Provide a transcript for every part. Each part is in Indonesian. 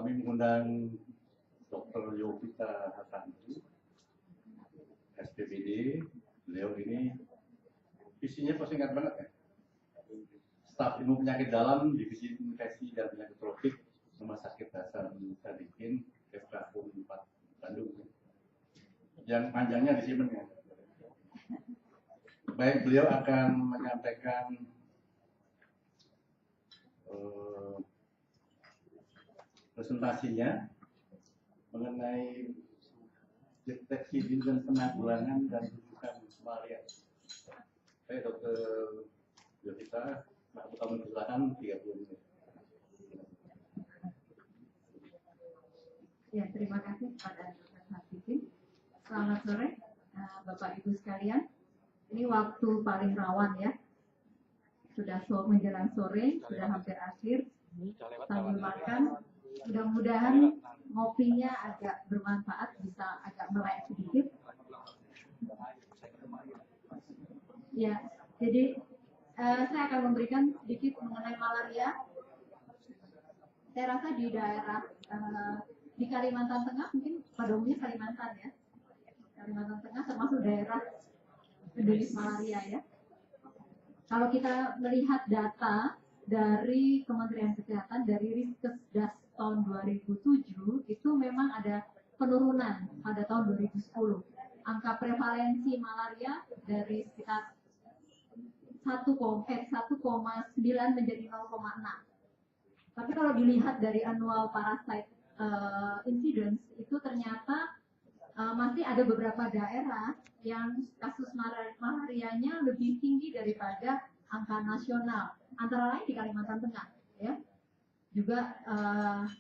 kami mengundang Dr. Yovita Hasanti, SPPD. Beliau ini visinya pasti ingat banget ya. Staf ilmu penyakit dalam, divisi infeksi dan penyakit tropik, Rumah Sakit Hasan Sadikin, FKU 4 Bandung. Yang panjangnya di sini ya. Baik, beliau akan menyampaikan presentasinya mengenai deteksi dini dan penanggulangan dan rujukan malaria. Saya Dr. Yovita, aku kami silakan 30 menit. Ya, terima kasih kepada Dr. Hafizi. Selamat sore, Bapak Ibu sekalian. Ini waktu paling rawan ya. Sudah menjelang sore, sudah hampir akhir. Sambil makan, mudah-mudahan ngopinya agak bermanfaat, bisa agak melek sedikit. Ya, jadi saya akan memberikan sedikit mengenai malaria. Saya rasa di daerah di Kalimantan Tengah, mungkin pada umumnya Kalimantan ya. Kalimantan Tengah termasuk daerah endemik malaria ya. Kalau kita melihat data dari Kementerian Kesehatan dari Riskesdas tahun 2007 itu memang ada penurunan pada tahun 2010. Angka prevalensi malaria dari sekitar 1,9 menjadi 0,6. Tapi kalau dilihat dari annual parasite incidence itu ternyata masih ada beberapa daerah yang kasus malarianya lebih tinggi daripada angka nasional, antara lain di Kalimantan Tengah ya. Juga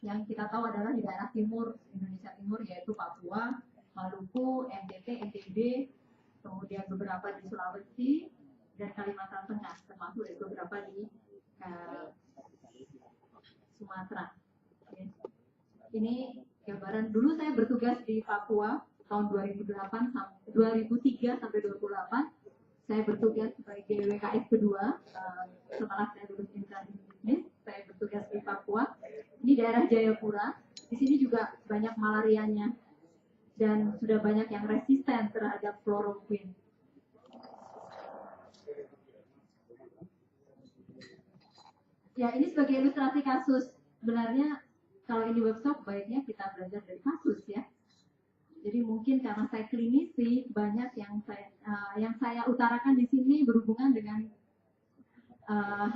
yang kita tahu adalah di daerah timur Indonesia Timur, yaitu Papua, Maluku, NTT, NTB, kemudian beberapa di Sulawesi dan Kalimantan Tengah, termasuk beberapa di Sumatera. Ini gambaran. Dulu saya bertugas di Papua tahun 2003 sampai 2008. Saya bertugas sebagai WKS kedua setelah saya lulus insan bisnis. Saya bertugas di Papua. Ini daerah Jayapura. Di sini juga banyak malarianya dan sudah banyak yang resisten terhadap kloroquine. Ya, ini sebagai ilustrasi kasus. Sebenarnya kalau ini workshop baiknya kita belajar dari kasus ya. Jadi mungkin karena saya klinisi, banyak yang saya utarakan di sini berhubungan dengan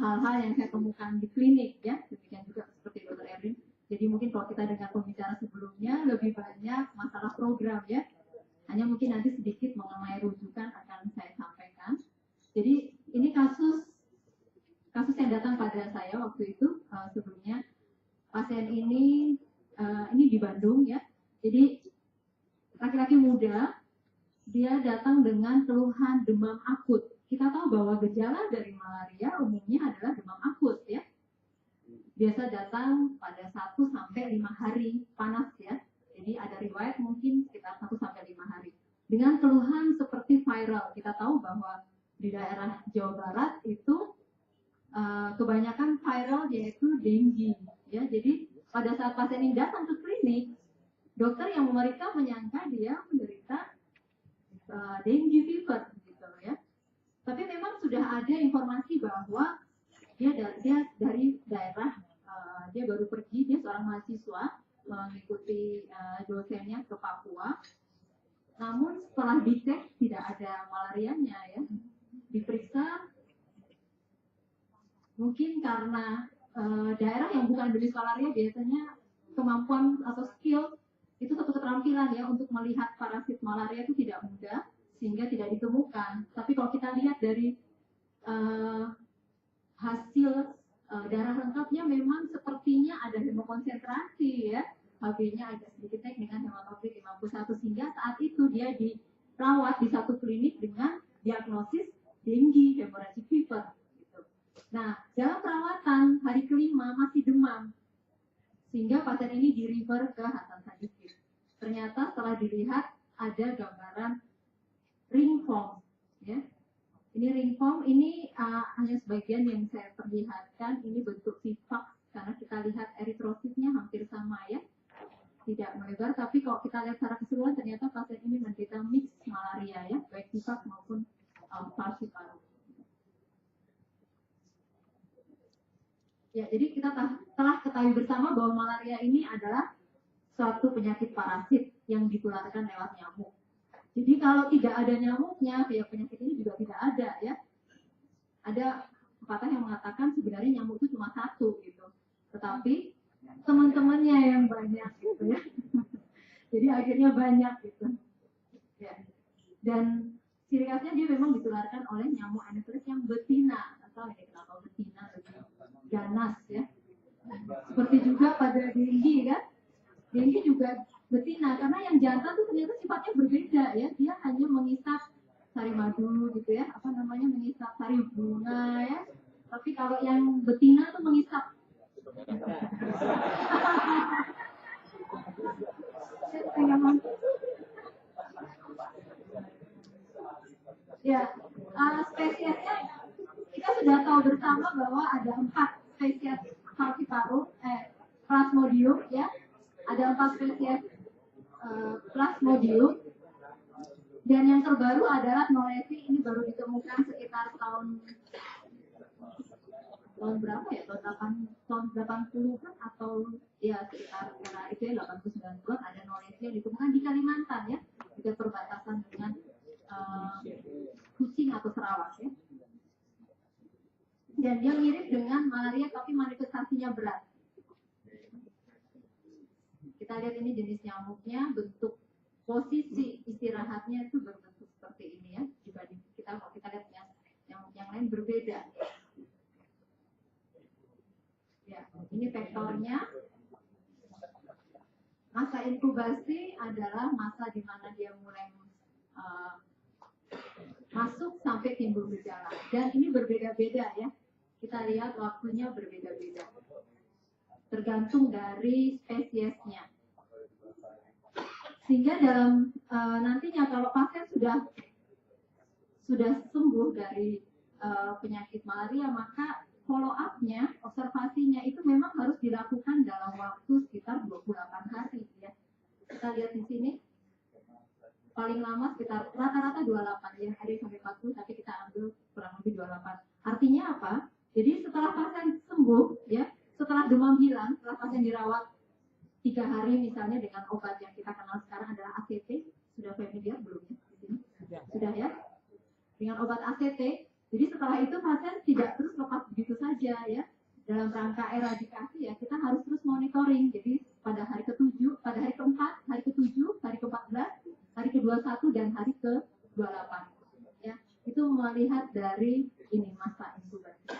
hal-hal yang saya temukan di klinik ya. Demikian juga seperti Dr. Erwin. Jadi mungkin kalau kita dengar pembicara sebelumnya lebih banyak masalah program ya. Hanya mungkin nanti sedikit mengenai rujukan akan saya sampaikan. Jadi ini kasus yang datang pada saya waktu itu sebelumnya. Pasien ini di Bandung ya. Jadi laki-laki muda, dia datang dengan keluhan demam akut. Kita tahu bahwa gejala dari malaria umumnya adalah demam akut ya. Biasa datang pada 1 sampai 5 hari panas ya. Jadi ada riwayat mungkin sekitar 1 sampai 5 hari. Dengan keluhan seperti viral. Kita tahu bahwa di daerah Jawa Barat itu kebanyakan viral yaitu dengue ya. Jadi pada saat pasien ini datang ke klinik, dokter yang memeriksa menyangka dia menderita dengue fever gitu ya. Tapi memang sudah ada informasi bahwa dia dari daerah dia baru pergi, dia seorang mahasiswa mengikuti dosennya ke Papua. Namun setelah dicek tidak ada malarianya ya. Diperiksa mungkin karena daerah yang bukan endemik malaria biasanya kemampuan atau skill itu satu keterampilan ya untuk melihat parasit malaria itu tidak mudah sehingga tidak ditemukan. Tapi kalau kita lihat dari hasil darah lengkapnya memang sepertinya ada hemokonsentrasi ya. HB-nya agak sedikit naik dengan hematokrit 51 sehingga saat itu dia dirawat di satu klinik dengan diagnosis dengue hemorrhagic fever. Nah, dalam perawatan hari kelima masih demam, sehingga pasien ini di-refer ke Hasan Sadikin. Ternyata setelah dilihat ada gambaran ring form, ya. Ini ring form, ini hanya sebagian yang saya perlihatkan. Ini bentuk sifat karena kita lihat eritrositnya hampir sama ya. lihat secara keseluruhan ternyata pasien ini menderita mixed malaria ya, baik tifus maupun falciparum. Ya, jadi kita telah ketahui bersama bahwa malaria ini adalah suatu penyakit parasit yang ditularkan lewat nyamuk. Jadi kalau tidak ada nyamuknya, ya penyakit ini juga tidak ada ya. Ada pepatah yang mengatakan sebenarnya nyamuk itu cuma satu gitu, tetapi teman-temannya yang banyak gitu ya. Jadi akhirnya banyak gitu. Ya. Dan ciri khasnya dia memang ditularkan oleh nyamuk anopheles yang betina. Atau ini kenapa betina lebih ganas ya. Seperti juga pada dengue kan. Dengue juga betina karena yang jantan tuh ternyata sifatnya berbeda ya. Dia hanya mengisap sari madu gitu ya. Apa namanya, mengisap sari bunga ya. Tapi kalau yang betina tuh mengisap ya, spesiesnya kita sudah tahu bersama bahwa ada 4 spesies falciparum, Plasmodium ya, ada 4 spesies Plasmodium, dan yang terbaru adalah Knowlesi. Ini baru ditemukan sekitar tahun berapa ya, tahun 80 kan, atau ya sekitar era itu ya 80-90 ada Knowlesi yang ditemukan di Kalimantan ya, di perbatasan dengan Kucing atau Sarawak ya. Dan dia mirip dengan malaria tapi manifestasinya berat. Kita lihat ini jenis nyamuknya, bentuk posisi istirahatnya itu berbentuk seperti ini ya. Dibanding kalau kita lihat nyamuk yang lain berbeda. Ya, ini vektornya. Masa inkubasi adalah masa di mana dia mulai masuk sampai timbul gejala, dan ini berbeda-beda ya. Kita lihat waktunya berbeda-beda tergantung dari spesiesnya, sehingga dalam nantinya kalau pasien sudah sembuh dari penyakit malaria, maka follow up-nya, observasinya itu memang harus dilakukan dalam waktu sekitar 28 hari ya. Kita lihat di sini paling lama sekitar rata-rata 28 ya, ada sampai 40 tapi kita ambil kurang lebih 28. Artinya apa? Jadi setelah pasien sembuh ya, setelah demam hilang, setelah pasien dirawat 3 hari misalnya dengan obat yang kita kenal sekarang adalah ACT, sudah familiar belum ya di sini? Sudah ya? Dengan obat ACT, jadi setelah itu pasien tidak terus lepas begitu saja ya. Dalam rangka eradikasi ya, kita harus terus monitoring. Jadi pada hari ke-7, pada hari ke-4, hari ke-7, hari ke-14, hari ke-21 dan hari ke-28 ya, itu melihat dari ini masa inkubasi.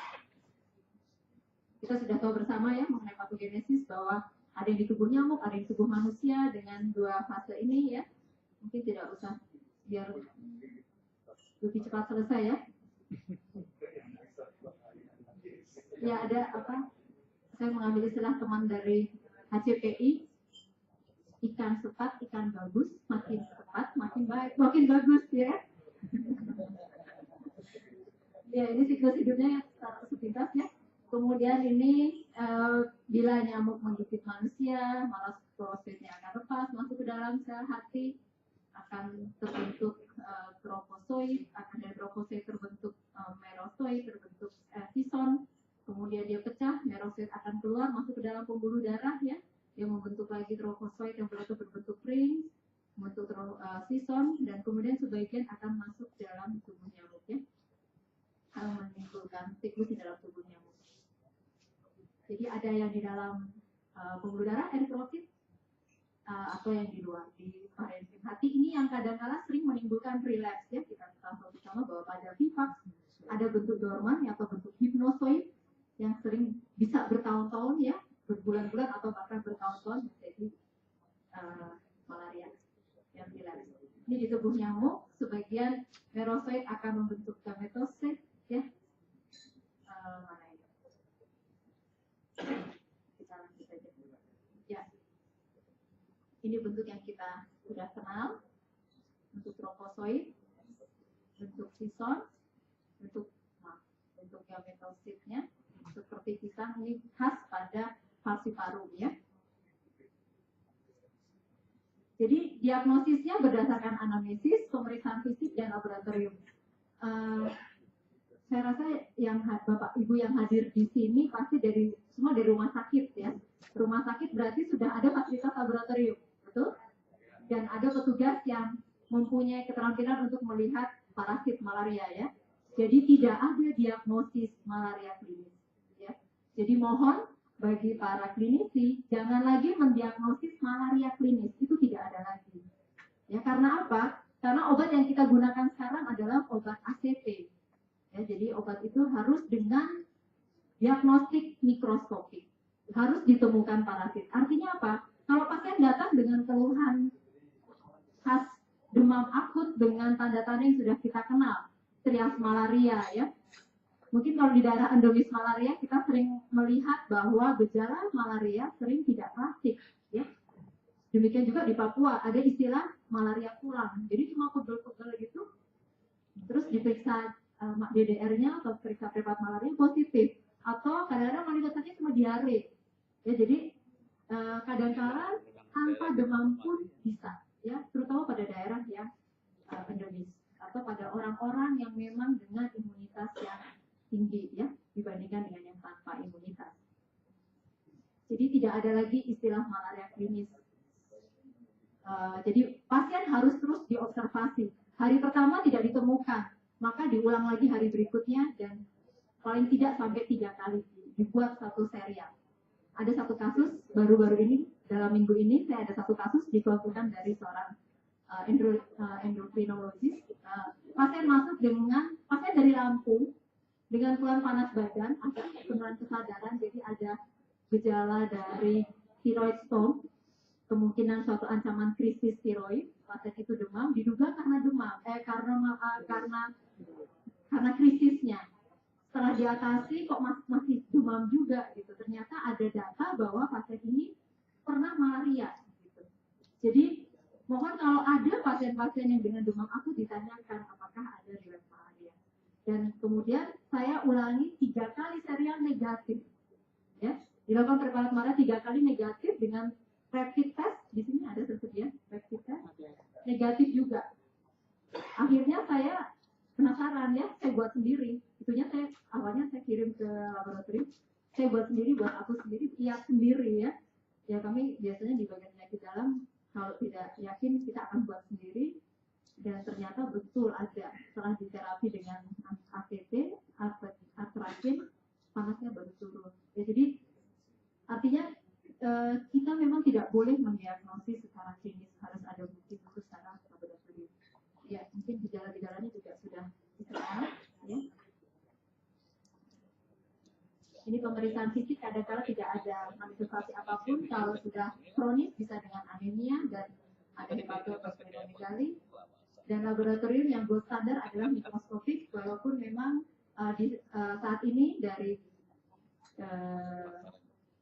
Kita sudah tahu bersama ya mengenai patogenesis bahwa ada yang di tubuh nyamuk, ada yang di tubuh manusia dengan 2 fase ini ya. Mungkin tidak usah biar lebih cepat selesai ya. Ya ada apa? Saya mengambil istilah teman dari HCPI. Ikan cepat, ikan bagus, makin cepat, makin baik, makin bagus ya. Ya ini siklus hidupnya sepintas ya. Kemudian ini bila nyamuk menggigit manusia, malah proteinnya akan lepas masuk ke dalam sel hati, akan terbentuk trofozoid, akan dari trofozoid terbentuk merozoid, terbentuk sison. Kemudian dia pecah, merozoid akan keluar masuk ke dalam pembuluh darah ya. Dia membentuk lagi trofozoid yang berbentuk ring, membentuk sison, dan kemudian sebagian akan masuk dalam tubuh nyamuk ya, menimbulkan siklus di dalam tubuh nyamuk. Jadi ada yang di dalam pembuluh darah eritrosit atau yang di luar di parenkim hati. Ini yang kadang-kala sering menimbulkan relapse ya. Kita tahu bersama bahwa pada VIVAX ada bentuk dorman atau bentuk hipnozoid yang sering bisa bertahun-tahun ya, berbulan-bulan atau bahkan bertahun-tahun menjadi malaria yang relapse. Ini di tubuh nyamuk, sebagian merozoid akan membentuk gametosit ya. Mana ini? Kita lanjut aja. Ya. Ini bentuk yang kita sudah kenal, bentuk trofozoid, bentuk sison, bentuk gametositnya seperti pisang, ini khas pada falciparum ya. Jadi diagnosisnya berdasarkan anamnesis, pemeriksaan fisik dan laboratorium. Saya rasa yang Bapak Ibu yang hadir di sini pasti semua dari rumah sakit ya. Rumah sakit berarti sudah ada fasilitas laboratorium, betul? Dan ada petugas yang mempunyai keterampilan untuk melihat parasit malaria ya. Jadi tidak ada diagnosis malaria klinis ya. Jadi mohon bagi para klinisi jangan lagi mendiagnosis malaria klinis, itu tidak ada lagi. Ya, karena apa? Karena obat yang kita gunakan sekarang adalah obat ACT. Ya, jadi obat itu harus dengan diagnostik mikroskopik. Harus ditemukan parasit. Artinya apa? Kalau pasien datang dengan keluhan khas demam akut dengan tanda-tanda yang sudah kita kenal, trias malaria ya. Mungkin kalau di daerah endemis malaria kita sering melihat bahwa gejala malaria sering tidak klasik ya. Demikian juga di Papua ada istilah malaria pulang. Jadi cuma pegel-pegel gitu. Terus diperiksa DDR-nya atau periksa preparat malaria positif, atau kadang-kadang manifestasinya cuma diare. Ya, jadi kadang-kadang tanpa demam pun bisa, ya, terutama pada daerah yang endemis atau pada orang-orang yang memang dengan imunitas yang tinggi, ya, dibandingkan dengan yang tanpa imunitas. Jadi tidak ada lagi istilah malaria klinis. Jadi pasien harus terus diobservasi. Hari pertama tidak ditemukan, maka diulang lagi hari berikutnya dan paling tidak sampai 3 kali dibuat satu serial. Ada satu kasus baru-baru ini, dalam minggu ini saya ada satu kasus dikeluarkan dari seorang endokrinologis. Pasien dari Lampung dengan keluhan panas badan, ada penurunan kesadaran, jadi ada gejala dari thyroid storm, kemungkinan suatu ancaman krisis tiroid. Pasien itu demam, diduga karena karena krisisnya. Setelah diatasi kok masih demam juga gitu. Ternyata ada data bahwa pasien ini pernah malaria gitu. Jadi mohon kalau ada pasien-pasien yang dengan demam aku ditanyakan apakah ada riwayat malaria. Dan kemudian saya ulangi 3 kali serial negatif. Ya, dilakukan preparat malaria 3 kali negatif dengan rapid test. Di sini ada tersedia rapid test. Negatif juga. Akhirnya saya penasaran ya, saya buat sendiri. Itunya awalnya saya kirim ke laboratorium. Saya buat sendiri, buat aku sendiri, lihat sendiri ya. Ya kami biasanya di bagian penyakit dalam kalau tidak yakin kita akan buat sendiri. Dan ternyata betul ada. Setelah diterapi dengan ACT, atrakin, panasnya baru turun. Ya, jadi artinya kita memang tidak boleh mendiagnosis secara klinis, harus ada bukti secara laboratorium. Ya, mungkin gejala-gejalanya juga sudah disebut. Ya. Ini pemeriksaan fisik kadang-kadang tidak ada manifestasi apapun. Kalau sudah kronis bisa dengan anemia dan ada hepatosplenomegali. Dan laboratorium yang gold standar adalah mikroskopik, walaupun memang saat ini dari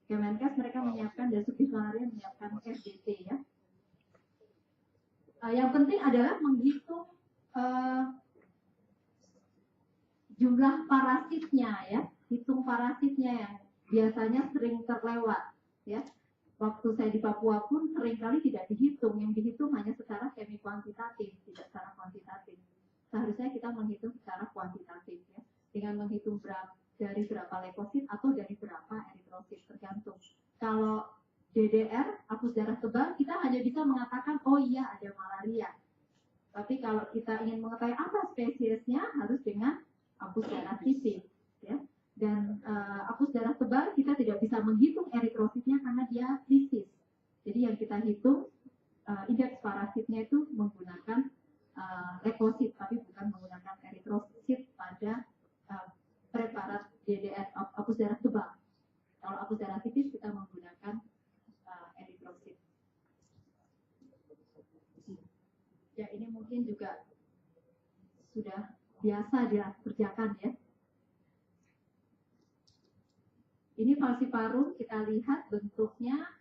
Kemenkes mereka menyiapkan dan Subdivalaria menyiapkan FDT ya. Yang penting adalah menghitung jumlah parasitnya ya, hitung parasitnya yang biasanya sering terlewat ya. Waktu saya di Papua pun seringkali tidak dihitung, yang dihitung hanya secara semi kuantitatif, tidak secara kuantitatif. Seharusnya kita menghitung secara kuantitatif ya, dengan menghitung dari berapa leukosit atau dari berapa eritrosit, tergantung. Kalau DDR, hapus darah tebal, kita hanya bisa mengatakan, oh iya ada malaria. Tapi kalau kita ingin mengetahui apa spesiesnya, harus dengan hapus darah tipis. Ya. Dan hapus darah tebal, kita tidak bisa menghitung eritrositnya karena dia krisis. Jadi yang kita hitung, indeks parasitnya itu menggunakan leukosit, tapi bukan menggunakan eritrosit pada preparat DDR, hapus darah tebal. Kalau hapus darah tipis, kita menggunakan eritrosit. Ya, ini mungkin juga sudah biasa dikerjakan ya. Ini falciparum, kita lihat bentuknya,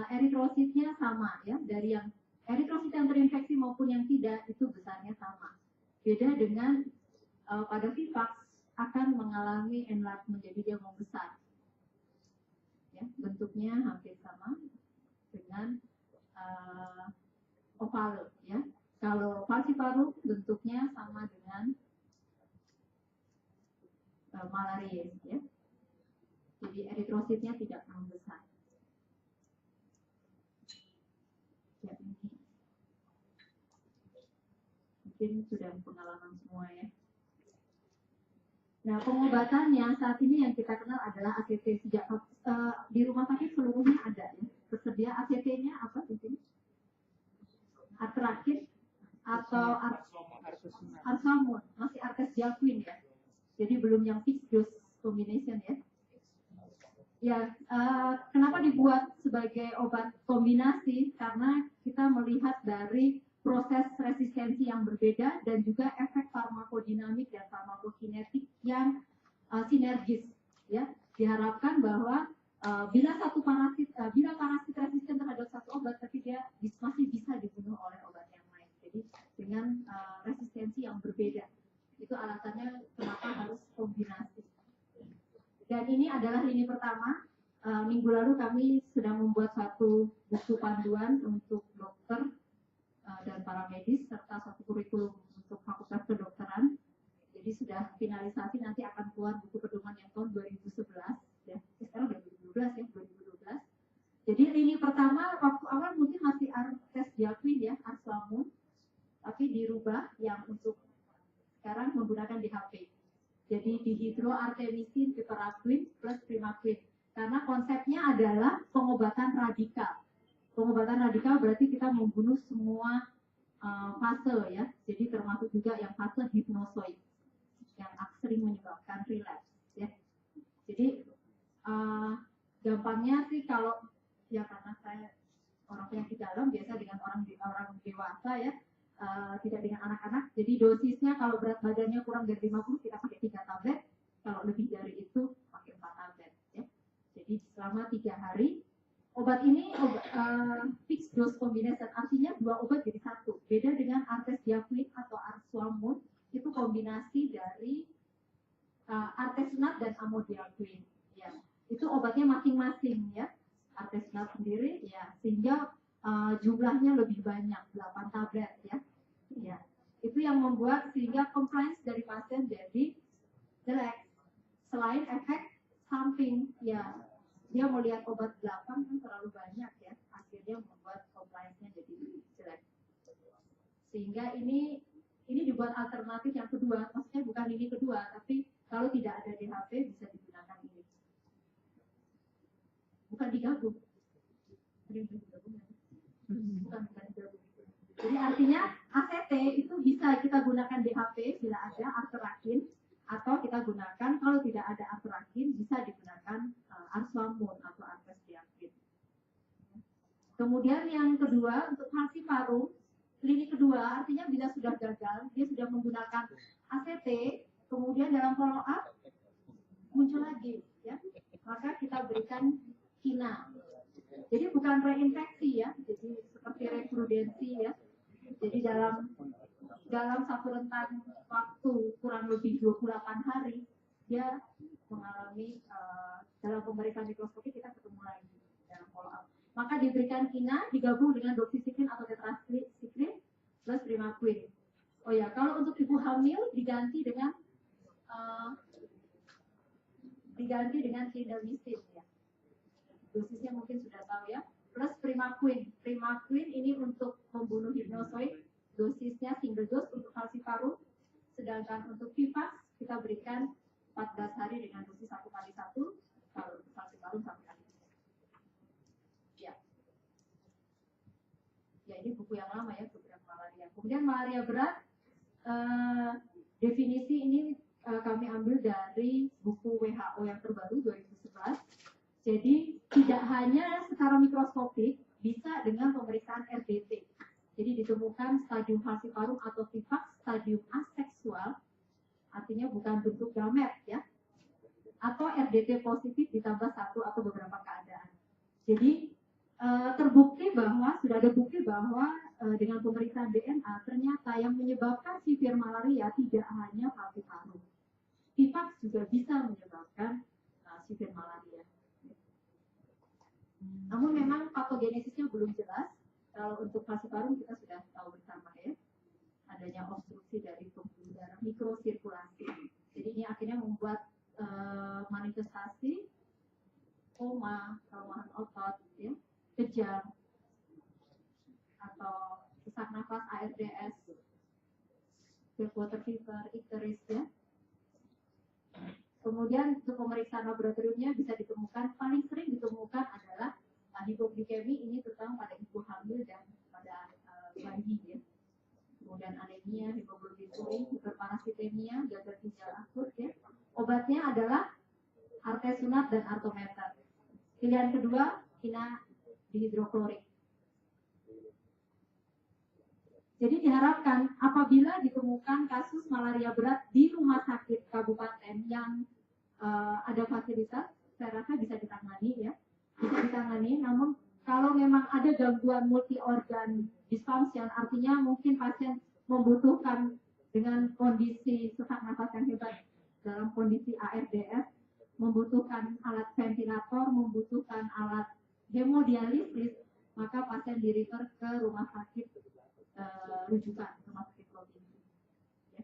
eritrositnya sama ya. Dari yang eritrosit yang terinfeksi maupun yang tidak, itu besarnya sama. Beda dengan pada Vivax akan mengalami enlargement, jadi dia membesar. Ya, bentuknya hampir sama dengan ovale ya. Kalau falciparum bentuknya sama dengan malariae ya. Jadi eritrositnya tidak terlalu besar. Ya, ini mungkin sudah pengalaman semua ya. Nah, pengobatannya saat ini yang kita kenal adalah ACT. Sejak di rumah sakit seluruhnya ada ya. Tersedia ACT-nya apa di sini? Artrakin atau arsamon, masih artesdiaquin ya. Jadi belum yang fixed dose combination ya. Ya, kenapa dibuat sebagai obat kombinasi? Karena kita melihat dari proses resistensi yang berbeda dan juga efek farmakodinamik dan farmakokinetik yang sinergis ya. Diharapkan bahwa bila parasit resisten terhadap satu obat, tapi dia masih bisa dibunuh oleh obat yang lain. Jadi dengan resistensi yang berbeda. Itu alasannya kenapa harus kombinasi. Dan ini adalah lini pertama. Minggu lalu kami sedang membuat satu buku panduan untuk dokter dan para medis serta satu kurikulum untuk fakultas kedokteran. Jadi sudah finalisasi, nanti akan keluar buku pedoman yang tahun 2011 ya. Sekarang 2012 ya, 2012. Jadi lini pertama waktu awal mungkin masih artesdiaquin ya, arsamon, tapi dirubah yang untuk sekarang menggunakan DHP. Jadi dihidroartemisin piperacin plus primaquin. Karena konsepnya adalah pengobatan radikal. Pengobatan radikal berarti kita membunuh semua fase ya. Jadi termasuk juga yang fase hipnosoid yang sering menyebabkan relapse ya. Jadi gampangnya sih kalau ya karena saya orang penyakit dalam biasa dengan orang dewasa ya, tidak dengan anak-anak. Jadi dosisnya kalau berat badannya kurang dari 50 kita pakai 3 tablet, kalau lebih dari itu pakai 4 tablet ya. Jadi selama 3 hari. Obat ini fixed dose combination, artinya 2 obat jadi 1. Beda dengan artesdiaquin atau arsamon, itu kombinasi dari artesunat dan amodiaquin. Ya, itu obatnya masing-masing ya. Artesunat sendiri ya, sehingga jumlahnya lebih banyak, 8 tablet ya. Ya, itu yang membuat sehingga compliance dari pasien jadi jelek. Selain efek samping ya. Dia melihat obat 8 kan terlalu banyak ya, akhirnya membuat compliance-nya jadi jelek. Sehingga ini dibuat alternatif yang kedua, maksudnya bukan ini kedua, tapi kalau tidak ada DHP bisa digunakan ini. Bukan digabung. Bukan digabung. Jadi artinya ACT itu bisa kita gunakan DHP bila ada artrakin, atau kita gunakan kalau tidak ada artrakin bisa digunakan arsamon atau artesdiaquin. Kemudian yang kedua untuk falciparum, lini kedua artinya bila sudah gagal, dia sudah menggunakan ACT, kemudian dalam follow up muncul lagi ya. Maka kita berikan kina. Jadi bukan reinfeksi ya, jadi seperti rekrudensi ya. Jadi dalam satu rentang waktu kurang lebih 28 hari dia mengalami dalam pemeriksaan mikroskopik kita ketemu lagi dalam follow up. Maka diberikan kina digabung dengan doxycycline atau tetracycline plus primaquin. Oh ya, kalau untuk ibu hamil diganti dengan clindamycin ya. Dosisnya mungkin sudah tahu ya. Plus primaquin. Primaquin ini untuk membunuh hipnosoid. Dosisnya single dose untuk falciparum, sedangkan untuk Vivax kita berikan 14 hari dengan dosis 1 kali 1, kalau untuk falciparum 1 kali 2. Ya. Ya ini buku yang lama ya, program malaria. Kemudian malaria berat, definisi ini kami ambil dari buku WHO yang terbaru 2011. Jadi tidak hanya secara mikroskopik, bisa dengan pemeriksaan RDT. Jadi ditemukan stadium falciparum atau Vivax stadium aseksual, artinya bukan bentuk gamet ya, atau RDT positif ditambah 1 atau beberapa keadaan. Jadi sudah ada bukti bahwa dengan pemeriksaan DNA ternyata yang menyebabkan severe malaria tidak hanya falciparum. Vivax juga bisa menyebabkan severe malaria. Namun memang patogenesisnya belum jelas. Kalau untuk falciparum kita sudah tahu bersama ya, adanya obstruksi dari pembuluh darah mikrosirkulasi. Jadi ini akhirnya membuat manifestasi koma, kelemahan otot, ya, kejang, atau sesak nafas ARDS, water fever, icteris ya. Kemudian untuk pemeriksaan laboratoriumnya bisa ditemukan, paling sering ditemukan adalah hipoglikemi, ini terutama pada ibu hamil dan pada bayi ya. Kemudian anemia, hemoglobin turun, hiperparasitemia, gagal ginjal akut ya. Obatnya adalah artesunat dan artometer. Pilihan kedua, kina dihidroklorik. Jadi diharapkan apabila ditemukan kasus malaria berat di rumah sakit kabupaten yang ada fasilitas, saya rasa bisa ditangani ya, bisa ditangani. Namun kalau memang ada gangguan multi organ dysfunction, artinya mungkin pasien membutuhkan dengan kondisi sesak nafas yang hebat dalam kondisi ARDS, membutuhkan alat ventilator, membutuhkan alat hemodialisis, maka pasien di-refer ke rumah sakit rujukan, rumah sakit provinsi. Ya.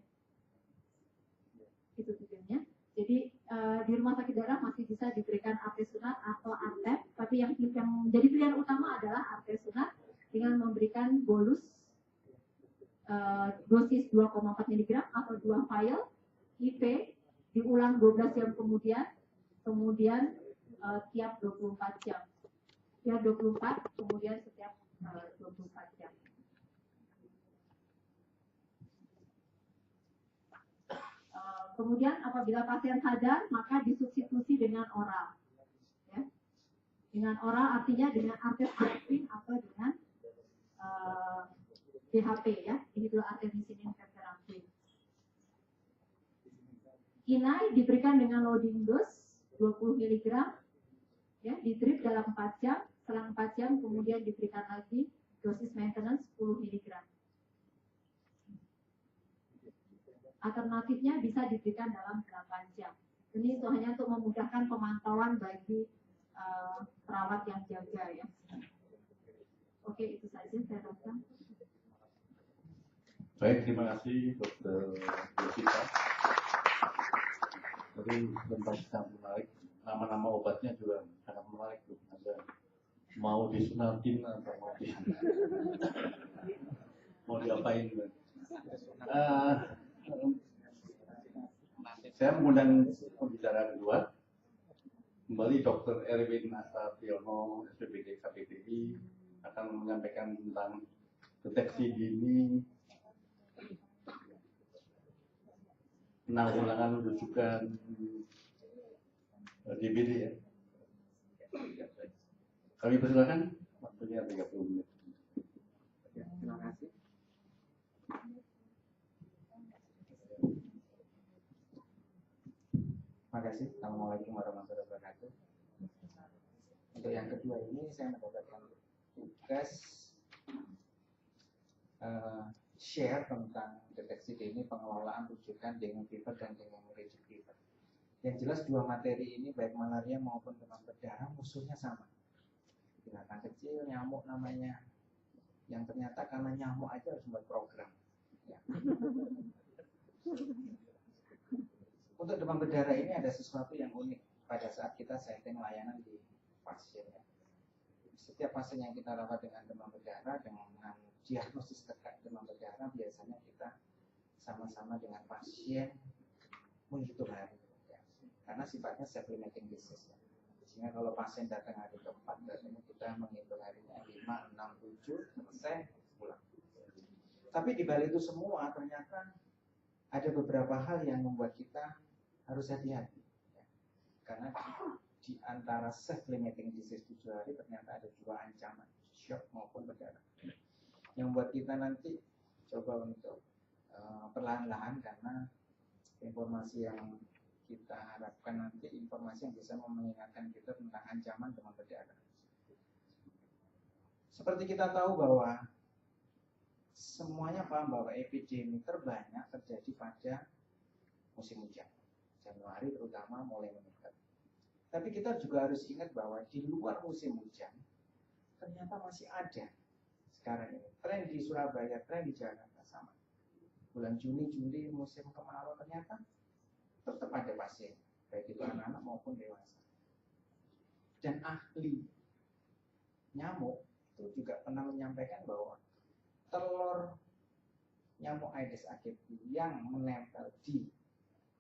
Itu tujuannya. Jadi di rumah sakit daerah masih bisa diberikan artesunat atau artep, tapi yang menjadi pilihan utama adalah artesunat dengan memberikan bolus dosis 2,4 mg atau 2 vial IP diulang 12 jam kemudian tiap 24 jam. Tiap 24, kemudian setiap 24 jam. Kemudian apabila pasien sadar, maka disubstitusi dengan oral. Ya. Dengan oral artinya dengan artemisinin atau dengan DHP ya, dihidroartemisinin peptidase. Inai diberikan dengan loading dose 20 mg, ya, di drip dalam 4 jam, selang 4 jam kemudian diberikan lagi dosis maintenance 10 mg. Alternatifnya bisa diberikan dalam 8 jam. Ini itu hanya untuk memudahkan pemantauan bagi perawat yang jaga ya. Oke, itu saja saya rasa. Baik, terima kasih Dr. Jessica. Jadi tentang sangat menarik. Nama-nama obatnya juga sangat menarik. Ada mau disunalkin atau mau diapain? Saya mengundang pembicara kedua, kembali Dr. Erwin Asatyono, SPPD KPTI, akan menyampaikan tentang deteksi dini, penanggulangan rujukan DBD ya. Kami persilakan, waktunya 30 menit. Terima kasih. Terima kasih. Assalamualaikum warahmatullahi wabarakatuh. Untuk yang kedua ini saya mendapatkan tugas share tentang deteksi dini pengelolaan rujukan dengue fever dan dengue hemorrhagic fever. Yang jelas dua materi ini baik malaria maupun demam berdarah musuhnya sama. Binatang kecil, nyamuk namanya. Yang ternyata karena nyamuk aja harus buat program. Ya. Untuk demam berdarah ini ada sesuatu yang unik pada saat kita setting layanan di pasien. Ya. Setiap pasien yang kita rawat dengan demam berdarah, dengan diagnosis terkait demam berdarah, biasanya kita sama-sama dengan pasien menghitung hari. Ya. Karena sifatnya self-limiting disease. Ya. Sehingga kalau pasien datang hari keempat, biasanya kita menghitung harinya 5, 6, 7, selesai, pulang. Tapi di balik itu semua ternyata ada beberapa hal yang membuat kita harus hati-hati. Ya. Karena di antara self-limiting disease 7 hari ternyata ada dua ancaman, shock maupun berdarah. Yang membuat kita nanti coba untuk perlahan-lahan, karena informasi yang kita harapkan nanti informasi yang bisa mengingatkan kita tentang ancaman demam berdarah. Seperti kita tahu bahwa semuanya paham bahwa epidemi terbanyak terjadi pada musim hujan. Januari terutama mulai meningkat. Tapi kita juga harus ingat bahwa di luar musim hujan ternyata masih ada sekarang ini. Tren di Surabaya, tren di Jakarta sama. Bulan Juni, Juli, musim kemarau ternyata tetap ada pasien, baik itu anak-anak maupun dewasa. Dan ahli nyamuk itu juga pernah menyampaikan bahwa telur nyamuk Aedes aegypti yang menempel di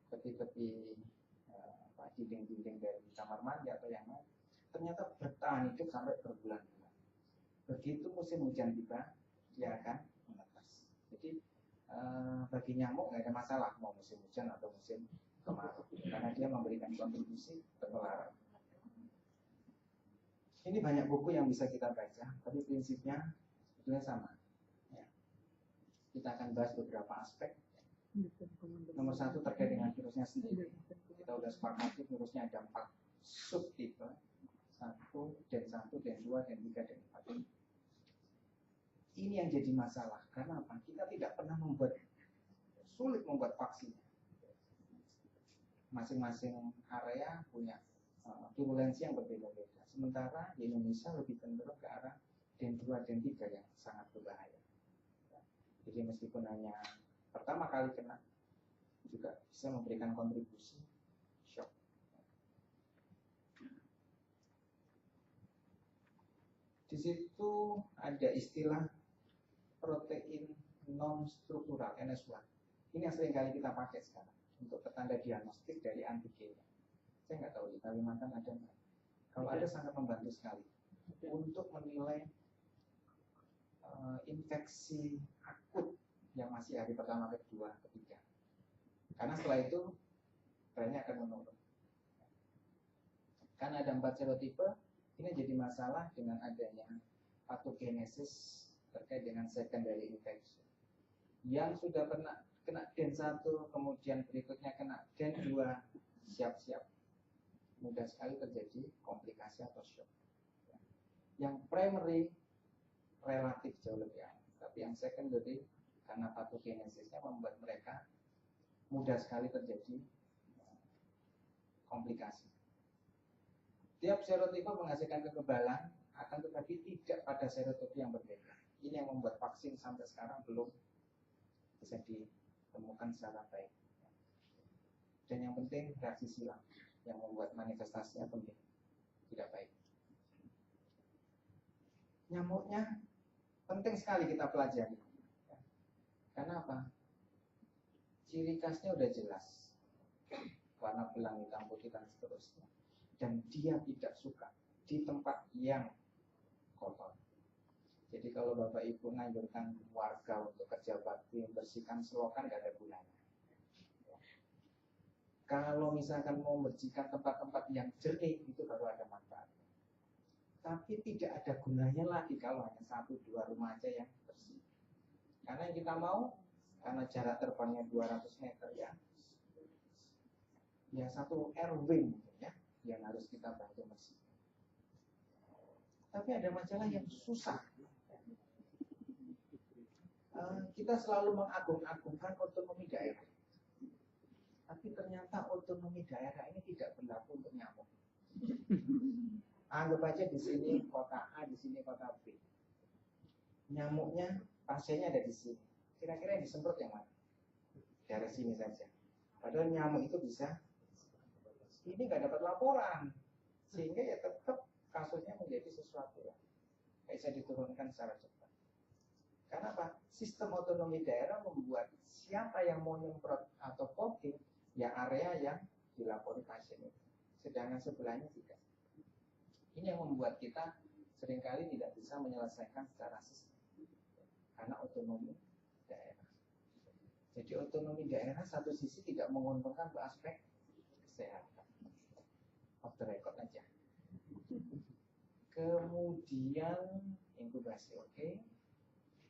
peti-peti dinding-dinding dari kamar mandi atau yang lain ternyata bertahan hidup sampai berbulan-bulan. Begitu musim hujan tiba, dia akan menetas. Jadi bagi nyamuk nggak ada masalah mau musim hujan atau musim kemarau, karena dia memberikan kontribusi penularan. Ini banyak buku yang bisa kita baca, tapi prinsipnya sebetulnya sama. Ya. Kita akan bahas beberapa aspek. Nomor satu terkait dengan virusnya sendiri. Kita sudah sepakati virusnya ada 4 subtipe. 1, dan 1, dan 2, dan 3, dan 4. Ini yang jadi masalah. Karena apa? Kita tidak pernah sulit membuat vaksin. Masing-masing area punya virulensi yang berbeda-beda. Sementara di Indonesia lebih cenderung ke arah den 2 dan 3 yang sangat berbahaya. Jadi meskipun hanya pertama kali kena, juga bisa memberikan kontribusi shock. Di situ ada istilah protein non struktural NS1. Ini yang sering kali kita pakai sekarang untuk petanda diagnostik dari antigen. Saya nggak tahu di Kalimantan ada nggak. Kalau ada sangat membantu sekali untuk menilai infeksi akut yang masih hari pertama, kedua, ketiga. Karena setelah itu trennya akan menurun. Karena ada 4 serotipe, ini jadi masalah dengan adanya patogenesis terkait dengan secondary infection. Yang sudah pernah kena den 1, kemudian berikutnya kena den 2, siap-siap. Mudah sekali terjadi komplikasi atau shock. Yang primary relatif jauh lebih aman, tapi yang secondary karena patogenesisnya membuat mereka mudah sekali terjadi komplikasi. Tiap serotipe menghasilkan kekebalan, akan tetapi tidak pada serotipe yang berbeda. Ini yang membuat vaksin sampai sekarang belum bisa ditemukan secara baik. Dan yang penting reaksi silang yang membuat manifestasinya penting tidak baik. Nyamuknya penting sekali kita pelajari. Karena apa? Ciri khasnya udah jelas. Warna belang hitam putih dan seterusnya. Dan dia tidak suka di tempat yang kotor. Jadi kalau Bapak Ibu menganjurkan warga untuk kerja bakti membersihkan selokan, gak ada gunanya. Kalau misalkan mau membersihkan tempat-tempat yang jernih, itu baru ada manfaat. Tapi tidak ada gunanya lagi kalau hanya 1-2 rumah aja yang bersih. Karena yang kita mau, karena jarak terbangnya 200 meter ya satu RW mungkin ya, yang harus kita bantu bersih. Tapi ada masalah yang susah. Kita selalu mengagung-agungkan otonomi daerah. Tapi ternyata otonomi daerah ini tidak berlaku untuk nyamuk. Anggap aja di sini kota A, di sini kota B. Nyamuknya, pasiennya ada di sini. Kira-kira yang disemprot yang mana? Daerah sini saja. Padahal nyamuk itu bisa, ini nggak dapat laporan. Sehingga ya tetap kasusnya menjadi sesuatu yang bisa diturunkan secara cepat. Karena apa? Sistem otonomi daerah membuat siapa yang mau nyemprot atau poking, ya area yang dilapori pasien itu. Sedangkan sebelahnya tidak. Ini yang membuat kita seringkali tidak bisa menyelesaikan secara sistem. Karena otonomi daerah. Jadi otonomi daerah satu sisi tidak menguntungkan untuk aspek kesehatan. Off the record aja. Kemudian inkubasi, oke.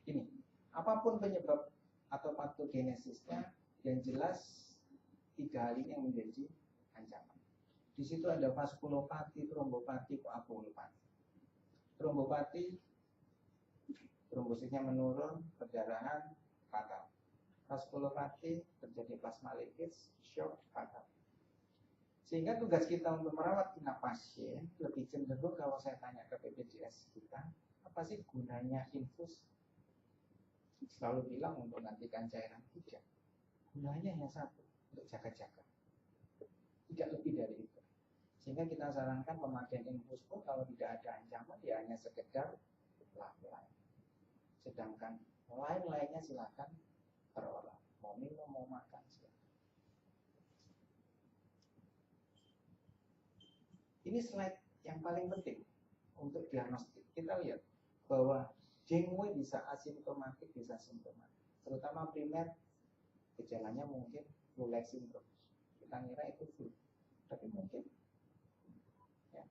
Ini, apapun penyebab atau patogenesisnya, yang jelas 3 hal ini yang menjadi ancaman. Di situ ada vaskulopati, trombopati, koagulopati. Trombopati, trombositnya menurun, perdarahan, fatal. Vaskulopati, terjadi plasmalitis, shock, fatal. Sehingga tugas kita untuk merawat inap pasien lebih cenderung kalau saya tanya ke BPJS kita, apa Apa sih gunanya infus? Selalu bilang untuk gantikan cairan, tidak. Gunanya hanya satu, untuk jaga-jaga. Tidak lebih dari itu. Sehingga kita sarankan pemakaian infus pun kalau tidak ada ancaman ya hanya sekedar lap-lap. Sedangkan lain-lainnya silakan per orang. Mau minum, mau makan silakan. Ini slide yang paling penting untuk diagnostik. Kita lihat bahwa dengue bisa asimptomatik, bisa simptomatik. Terutama primer, gejalanya mungkin flu-like syndrome. Kita ngira itu flu, tapi mungkin ya,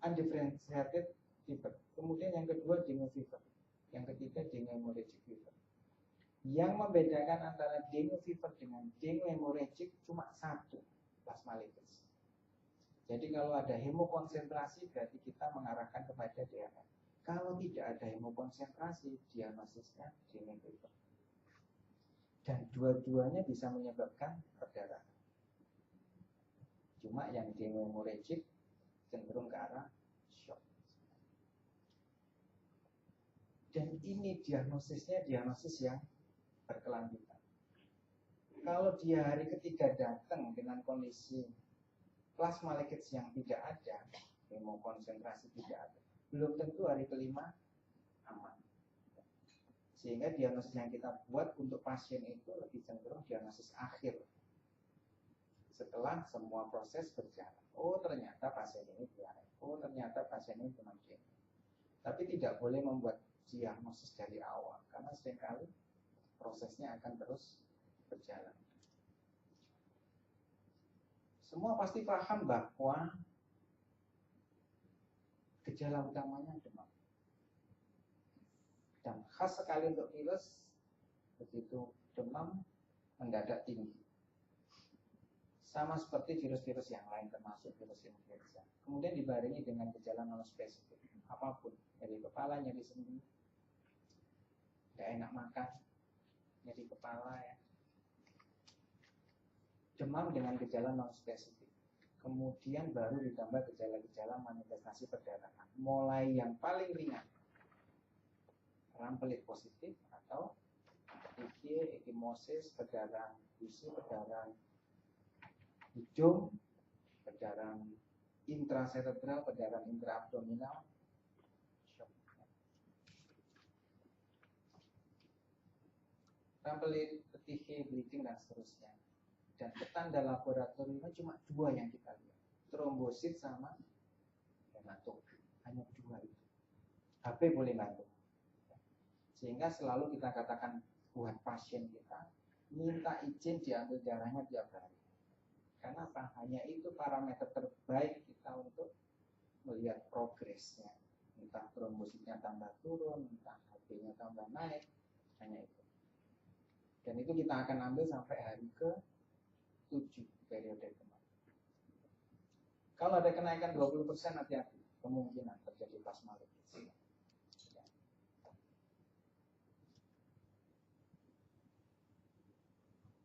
undifferentiated fever. Kemudian yang kedua dengue fever. Yang ketiga dengue hemorrhagic fever. Yang membedakan antara dengue fever dengan dengue hemorrhagic cuma satu, plasmaletis. Jadi kalau ada hemokonsentrasi berarti kita mengarahkan kepada DHR. Kalau tidak ada hemokonsentrasi, diagnosisnya dengue fever. Dan dua-duanya bisa menyebabkan perdarahan. Cuma yang dengue hemorrhagic cenderung ke arah shock. Dan ini diagnosisnya diagnosis yang berkelanjutan. Kalau dia hari ketiga datang dengan kondisi plasmaletis yang tidak ada, hemokonsentrasi tidak ada, belum tentu hari kelima aman. Sehingga diagnosis yang kita buat untuk pasien itu lebih cenderung diagnosis akhir. Setelah semua proses berjalan. Oh ternyata pasien ini diare. Oh ternyata pasien ini demam dengue. Tapi tidak boleh membuat diagnosis dari awal. Karena seringkali prosesnya akan terus berjalan. Semua pasti paham bahwa gejala utamanya demam. Dan khas sekali untuk virus, begitu demam mendadak tinggi. Sama seperti virus-virus yang lain termasuk virus influenza. Kemudian dibarengi dengan gejala non-spesifik. Apapun, nyeri kepala, nyeri sendi, tidak enak makan, nyeri kepala ya. Demam dengan gejala non-spesifik. Kemudian baru ditambah gejala-gejala manifestasi perdarahan. Mulai yang paling ringan, rampelit positif atau ekimosis, perdarahan gusi, perdarahan hidung, perdarahan intracerebral, perdarahan intraabdominal, shock. Rampelit, petisih, bleeding dan seterusnya. Dan petanda laboratoriumnya cuma dua yang kita lihat, trombosit sama hematom, hanya dua itu. HP boleh bantu. Sehingga selalu kita katakan buat pasien kita minta izin diambil darahnya tiap hari. Karena apa? Hanya itu parameter terbaik kita untuk melihat progresnya. Entah trombositnya tambah turun, entah HP-nya tambah naik, hanya itu. Dan itu kita akan ambil sampai hari ke-7 periode kemarin. Kalau ada kenaikan 20% hati-hati, kemungkinan terjadi plasmaletis.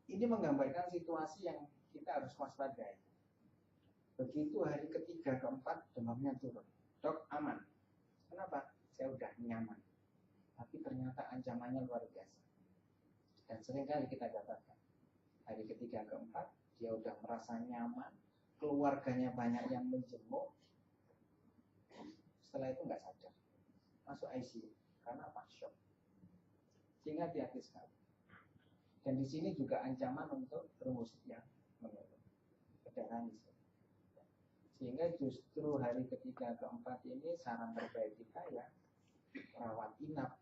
Ini menggambarkan situasi yang kita harus waspadai. Begitu hari ketiga, keempat, demamnya turun. Dok, aman. Kenapa? Saya udah nyaman. Tapi ternyata ancamannya luar biasa. Dan seringkali kita dapatkan. Hari ketiga, keempat, dia udah merasa nyaman. Keluarganya banyak yang menjenguk. Setelah itu nggak sadar. Masuk ICU. Karena apa? Shock. Sehingga hati-hati sekali. Dan di sini juga ancaman untuk trombosit yang menurun, perdarahan di sini. Sehingga justru hari ketiga keempat ini saran terbaik kita ya rawat inap,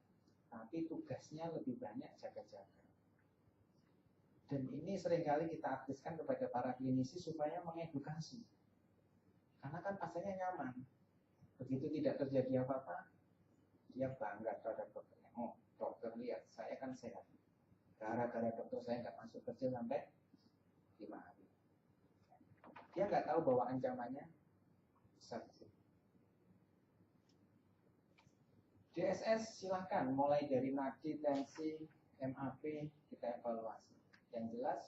tapi tugasnya lebih banyak jaga-jaga. Dan ini seringkali kita aktifkan kepada para klinisi supaya mengedukasi. Karena kan pasiennya nyaman. Begitu tidak terjadi apa-apa, dia bangga terhadap dokternya. Oh, dokter lihat, saya kan sehat. Gara-gara dokter saya nggak masuk kerja sampai 5 hari. Dia nggak tahu bahwa ancamannya besar. DSS silakan mulai dari nadi, tensi, MAP kita evaluasi. Yang jelas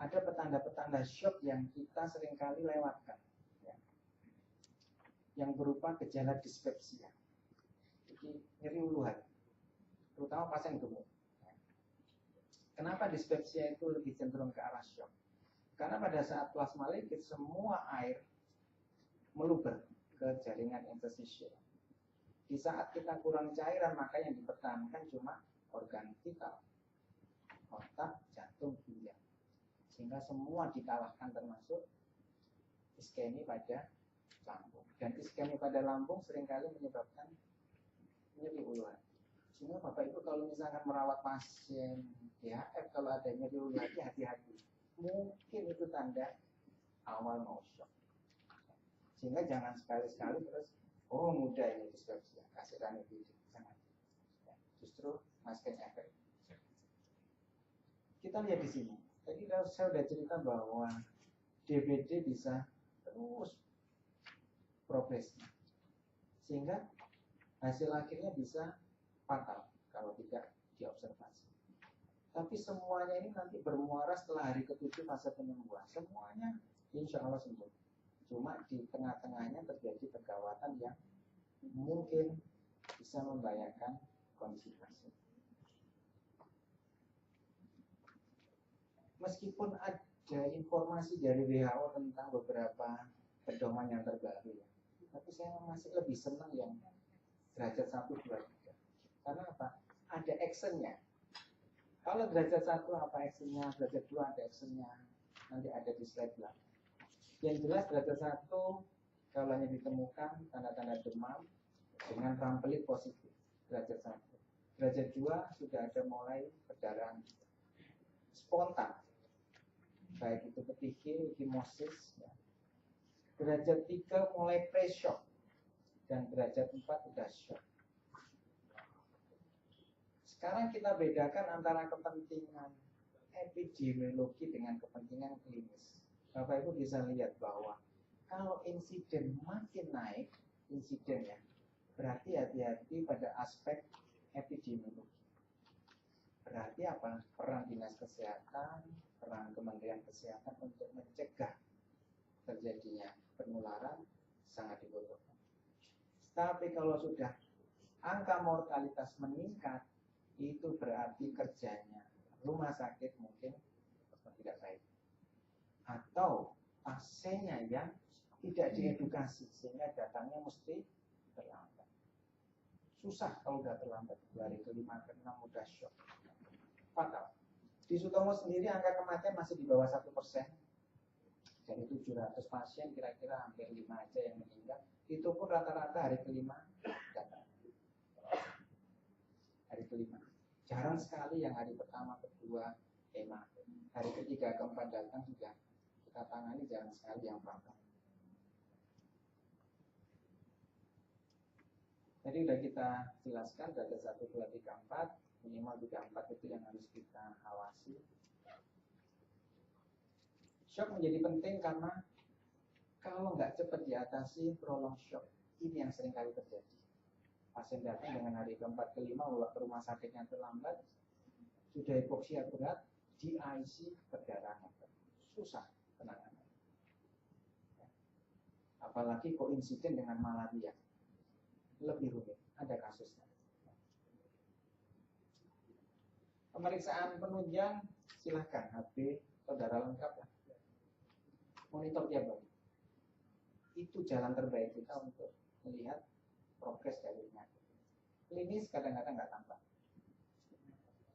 ada petanda-petanda shock yang kita seringkali lewatkan, ya. Yang berupa gejala dispepsia. nyeri ulu hati, terutama pasien gemuk. Kenapa dispepsia itu lebih cenderung ke arah shock? Karena pada saat plasma likit semua air meluber ke jaringan interstitial. Di saat kita kurang cairan, maka yang dipertahankan cuma organ vital, otak, jantung, ginjal. Sehingga semua dikalahkan termasuk iskemi pada lambung. Dan iskemi pada lambung seringkali menyebabkan nyeri ulu hati. Sehingga Bapak Ibu kalau misalkan merawat pasien DHF, kalau ada nyeri ulu hati, hati-hati. Mungkin itu tanda awal mau shock. Sehingga jangan sekali-sekali terus, oh mudah ini dispepsia, kasih ranitidin. Jangan. Justru masking efek. Kita lihat di sini. Tadi saya sudah cerita bahwa DBD bisa terus progresnya, sehingga hasil akhirnya bisa fatal kalau tidak diobservasi. Tapi semuanya ini nanti bermuara setelah hari ke-7 fase penyembuhan. Semuanya insya Allah sembuh. Cuma di tengah-tengahnya terjadi kegawatan yang mungkin bisa membahayakan kondisi pasien. Meskipun ada informasi dari WHO tentang beberapa pedoman yang terbaru ya, tapi saya masih lebih senang yang derajat 1, 2, 3. Karena apa? Ada actionnya. Kalau derajat 1 apa actionnya, derajat 2 ada actionnya, nanti ada di slide belakang. Yang jelas derajat 1 kalau hanya ditemukan tanda-tanda demam dengan pampelit positif, derajat 1. Derajat 2 sudah ada mulai perdarahan spontan, baik itu petikil, hemimosis. Ya. Derajat 3 mulai pre-shock dan derajat 4 sudah shock. Sekarang kita bedakan antara kepentingan epidemiologi dengan kepentingan klinis. Bapak Ibu bisa lihat bahwa kalau insiden makin naik, insiden ya, berarti hati-hati pada aspek epidemiologi. Berarti apa? Peran dinas kesehatan, peran Kementerian Kesehatan untuk mencegah terjadinya penularan sangat dibutuhkan. Tapi kalau sudah angka mortalitas meningkat, itu berarti kerjanya rumah sakit mungkin tidak baik. Atau pasiennya yang tidak diedukasi sehingga datangnya mesti terlambat. Susah kalau udah terlambat, dari ke-5 ke-6 udah shock. Fatal. Di Sutomo sendiri angka kematian masih di bawah 1%. Dari 700 pasien kira-kira hampir 5 aja yang meninggal. Itu pun rata-rata hari ke-5 datang. Hari ke-5. Jarang sekali yang hari pertama, kedua, EMA. Hari ketiga, keempat datang sudah kita tangani, jarang sekali yang fatal. Tadi sudah kita jelaskan dari 1, 2, 3, 4, minimal 3, 4 itu yang harus kita awasi. Shock menjadi penting karena kalau nggak cepat diatasi, prolong shock. Ini yang sering kali terjadi. Pasien datang dengan hari ke-4, ke-5, ke rumah sakitnya terlambat, sudah hipoksia berat, di IC perdarahan. Susah penanganan. Apalagi koinsiden dengan malaria. Lebih rumit, ada kasusnya. Pemeriksaan penunjang silahkan, HB atau darah lengkap lah. Monitor tiap hari. Itu jalan terbaik kita untuk melihat progres dari penyakit. Klinis kadang-kadang nggak tampak.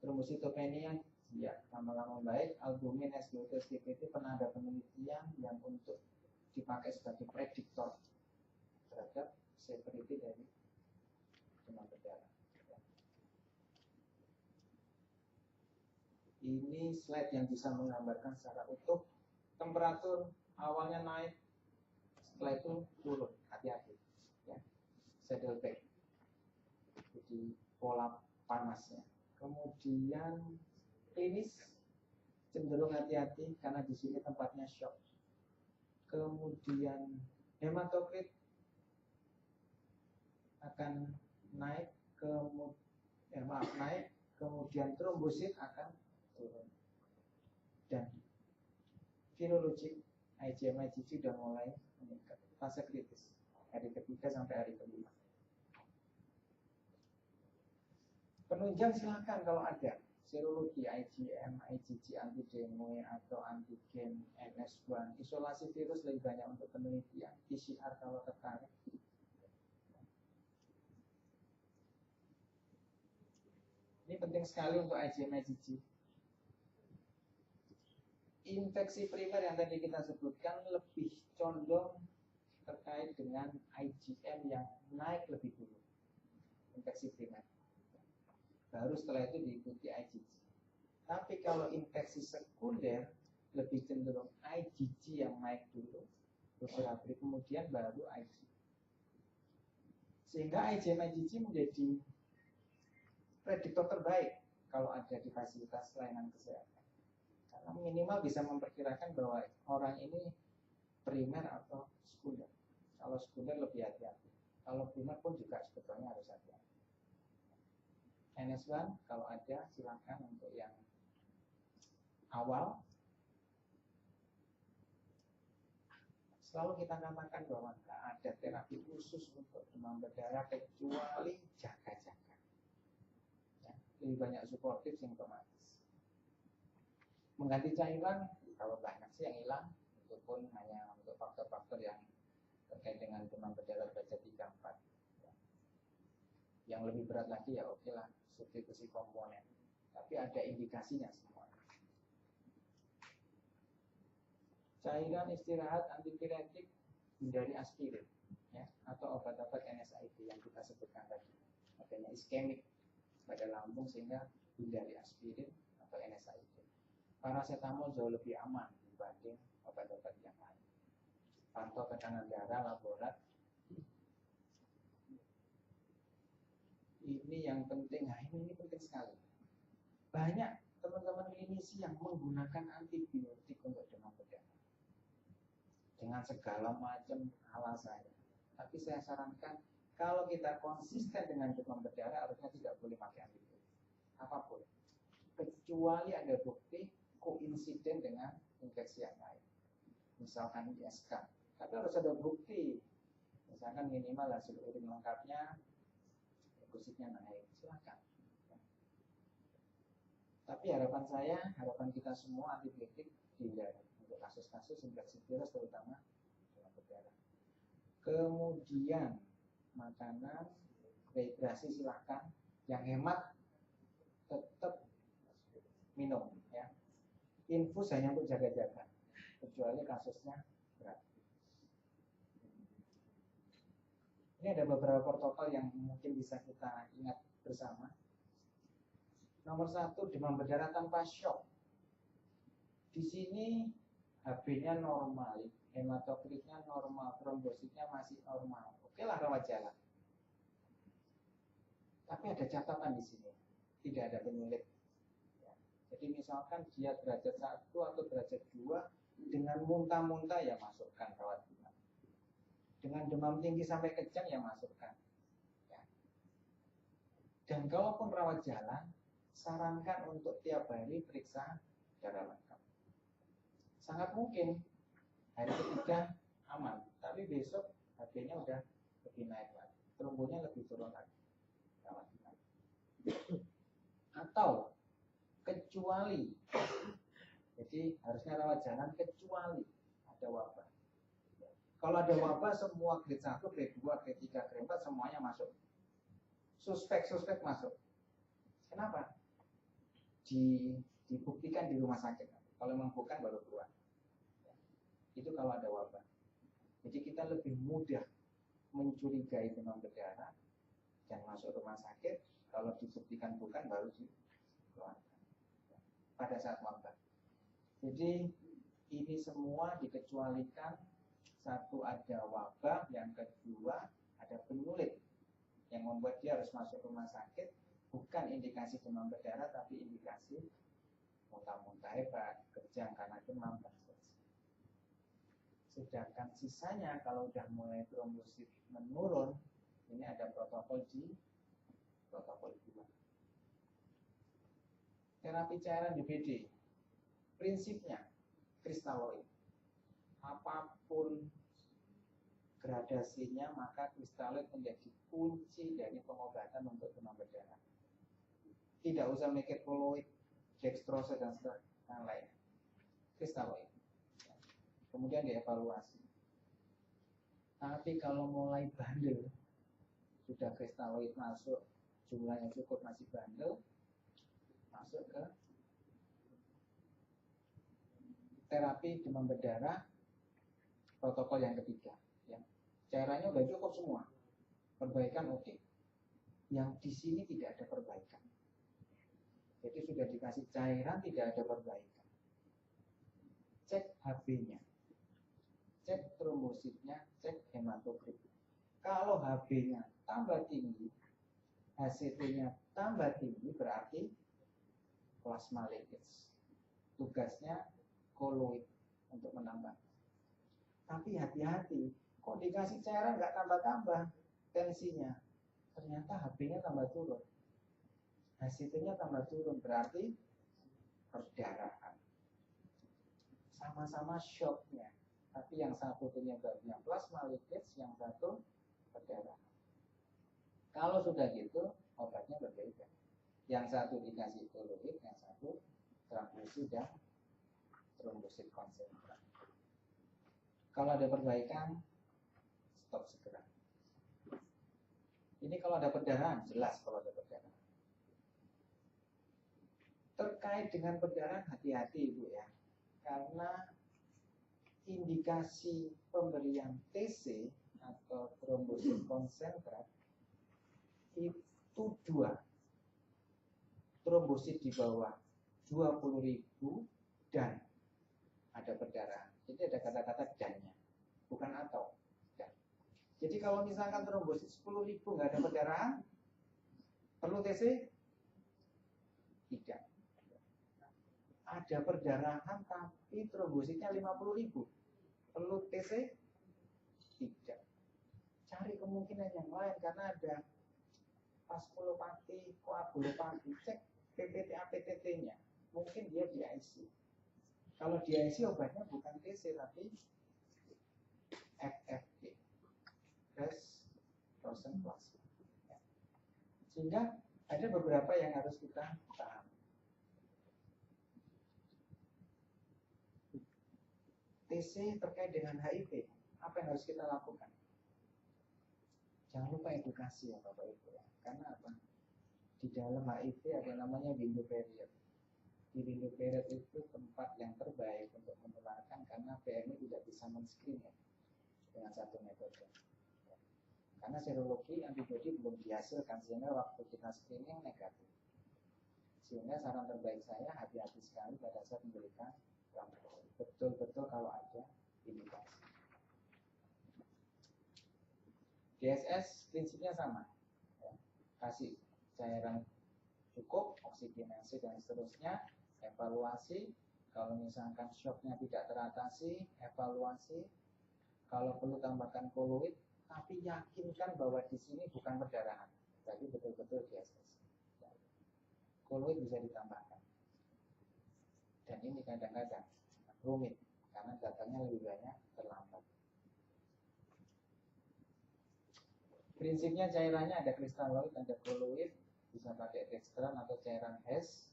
Trombositopenia ya lama-lama baik. Albumin, SGOT, SGPT pernah ada penelitian yang untuk dipakai sebagai prediktor terhadap severity dari demam berdarah. Ini slide yang bisa menggambarkan secara utuh temperatur awalnya naik, setelah itu turun, hati-hati ya. Saddleback, jadi pola panasnya. Kemudian klinis cenderung hati-hati karena di sini tempatnya shock. Kemudian hematokrit akan naik, naik, kemudian trombosit akan turun. Dan virologik IgM, IgG sudah mulai meningkat. Fase kritis hari ke-3 sampai hari ke-5. Penunjang silakan kalau ada serologi IgM, IgG antigen atau antigen NS1, isolasi virus lebih banyak untuk penelitian, PCR kalau tertarik. Ini penting sekali untuk IgM, IgG. Infeksi primer yang tadi kita sebutkan lebih condong terkait dengan IgM yang naik lebih dulu. Infeksi primer. Baru setelah itu diikuti IgG. Tapi kalau infeksi sekunder lebih cenderung IgG yang naik dulu, beberapa hari kemudian baru IgG. Sehingga IgM IgG menjadi prediktor terbaik kalau ada di fasilitas pelayanan kesehatan. Karena minimal bisa memperkirakan bahwa orang ini primer atau sekunder. Kalau sekunder lebih hati-hati. Kalau primer pun juga sebetulnya harus hati-hati. NS1 kalau ada silakan untuk yang awal. Selalu kita katakan bahwa nggak ada terapi khusus untuk demam berdarah kecuali jaga-jaga. Ya, lebih banyak suportif simptomatis. Mengganti cairan kalau banyak sih yang hilang, itu pun hanya untuk faktor-faktor yang terkait dengan demam berdarah derajat 3-4. Ya. Yang lebih berat lagi ya oke lah, substitusi komponen. Tapi ada indikasinya semua. Cairan istirahat antipiretik, hindari aspirin, ya, atau obat-obat NSAID yang kita sebutkan tadi. Adanya iskemik pada lambung sehingga hindari aspirin atau NSAID. Paracetamol jauh lebih aman dibanding obat-obat yang lain. Pantau tekanan darah, laborat. Ini yang penting, nah ini penting sekali. Banyak teman-teman klinisi yang menggunakan antibiotik untuk demam berdarah dengan segala macam alasannya. Tapi saya sarankan kalau kita konsisten dengan demam berdarah harusnya tidak boleh pakai antibiotik apapun, kecuali ada bukti koinsiden dengan infeksi yang lain, misalkan ISK. Tapi harus ada bukti, misalkan minimal hasil urin lengkapnya, leukositnya naik, silakan. Tapi harapan saya, harapan kita semua antibiotik dihindari untuk kasus-kasus infeksi virus terutama demam berdarah. Kemudian makanan, rehidrasi silakan. Yang hemat tetap minum, ya. Infus hanya untuk jaga-jaga, kecuali kasusnya berat. Ini ada beberapa protokol yang mungkin bisa kita ingat bersama. Nomor 1, demam berdarah tanpa shock. Di sini HB-nya normal, hematokritnya normal, trombositnya masih normal. Oke lah rawat jalan. Tapi ada catatan di sini, tidak ada penyulit. Ya. Jadi misalkan dia derajat 1 atau derajat 2 dengan muntah-muntah ya masukkan rawat jalan. Dengan demam tinggi sampai kejang ya masukkan. Ya. Dan kalaupun rawat jalan, sarankan untuk tiap hari periksa darah lengkap. Sangat mungkin hari ketiga aman, tapi besok HB-nya udah lebih naik lagi, trombonya lebih turun lagi. Atau kecuali, jadi harusnya rawat jalan kecuali ada wabah. Kalau ada wabah semua grade 1, grade 2, grade 3, grade 4 semuanya masuk. Suspek masuk. Kenapa? Dibuktikan di rumah sakit. Kalau memang bukan baru keluar. Itu kalau ada wabah. Jadi kita lebih mudah mencurigai demam berdarah dan masuk rumah sakit. Kalau dibuktikan bukan baru dikeluarkan pada saat wabah. Jadi ini semua dikecualikan. Satu, ada wabah, yang kedua ada penyulit yang membuat dia harus masuk rumah sakit. Bukan indikasi demam berdarah, tapi indikasi muntah-muntah hebat, kejang karena demam dan seterusnya. Sedangkan sisanya kalau udah mulai trombosit menurun, ini ada protokol 2. Terapi cairan DBD, prinsipnya kristaloid. Apapun gradasinya, maka kristaloid menjadi kunci dari pengobatan untuk demam berdarah. Tidak usah mikir koloid, dextrose dan lain. Kristaloid. Kemudian dievaluasi. Tapi kalau mulai bandel, sudah kristaloid masuk, jumlahnya cukup masih bandel, masuk ke terapi demam berdarah, protokol yang ketiga. Ya. Cairannya udah cukup semua, perbaikan oke. Yang di sini tidak ada perbaikan. Jadi sudah dikasih cairan, tidak ada perbaikan. Cek HB-nya, cek trombositnya, cek hematokrit. Kalau HB-nya tambah tinggi, HCT-nya tambah tinggi, berarti plasma leakage. Tugasnya koloid untuk menambah. Tapi hati-hati, kok dikasih cairan nggak tambah-tambah tensinya, ternyata HB-nya tambah turun, HCT-nya tambah turun, berarti perdarahan. Sama-sama shocknya, tapi yang satu penyebabnya plasma leakage, yang satu perdarahan. Kalau sudah gitu, obatnya berbeda. Yang satu dikasih koloid, yang satu transfusi dan trombosit konsentrat. Kalau ada perbaikan, stop segera. Ini kalau ada perdarahan, jelas kalau ada perdarahan. Terkait dengan perdarahan, hati-hati Ibu ya. Karena indikasi pemberian TC atau trombosit konsentrat itu 2. Trombosit di bawah 20.000 dan ada perdarahan. Jadi ada kata-kata dannya, bukan atau dan. Jadi kalau misalkan trombosit 10.000 nggak ada perdarahan, perlu TC? Tidak. Ada perdarahan tapi trombositnya 50.000, perlu TC? Tidak. Cari kemungkinan yang lain karena ada vaskulopati, koagulopati, cek PPT-APTT-nya. Mungkin dia di IC. Kalau di IC obatnya bukan TC tapi FFP, fresh frozen plasma. Sehingga ada beberapa yang harus kita pahami. TC terkait dengan HIV, apa yang harus kita lakukan? Jangan lupa edukasi ya Bapak Ibu ya. Karena apa? Di dalam HIV ada namanya window period. Di window period itu tempat yang terbaik untuk menularkan karena PMI tidak bisa men-screen ya, dengan satu metode. Karena serologi antibodi belum dihasilkan sehingga waktu kita screening negatif. Sehingga saran terbaik saya hati-hati sekali pada saat memberikan transfusi. Betul-betul kalau ada indikasi. DSS prinsipnya sama, ya. Kasih cairan cukup, oksigenasi dan seterusnya, evaluasi. Kalau misalkan shocknya tidak teratasi, evaluasi. Kalau perlu tambahkan koloid, tapi yakinkan bahwa di sini bukan perdarahan. Jadi betul-betul DSS. Koloid bisa ditambahkan. Dan ini kadang-kadang rumit karena datanya lebih banyak terlambat. Prinsipnya cairannya ada kristaloid, ada koloid, bisa pakai dextran atau cairan HES.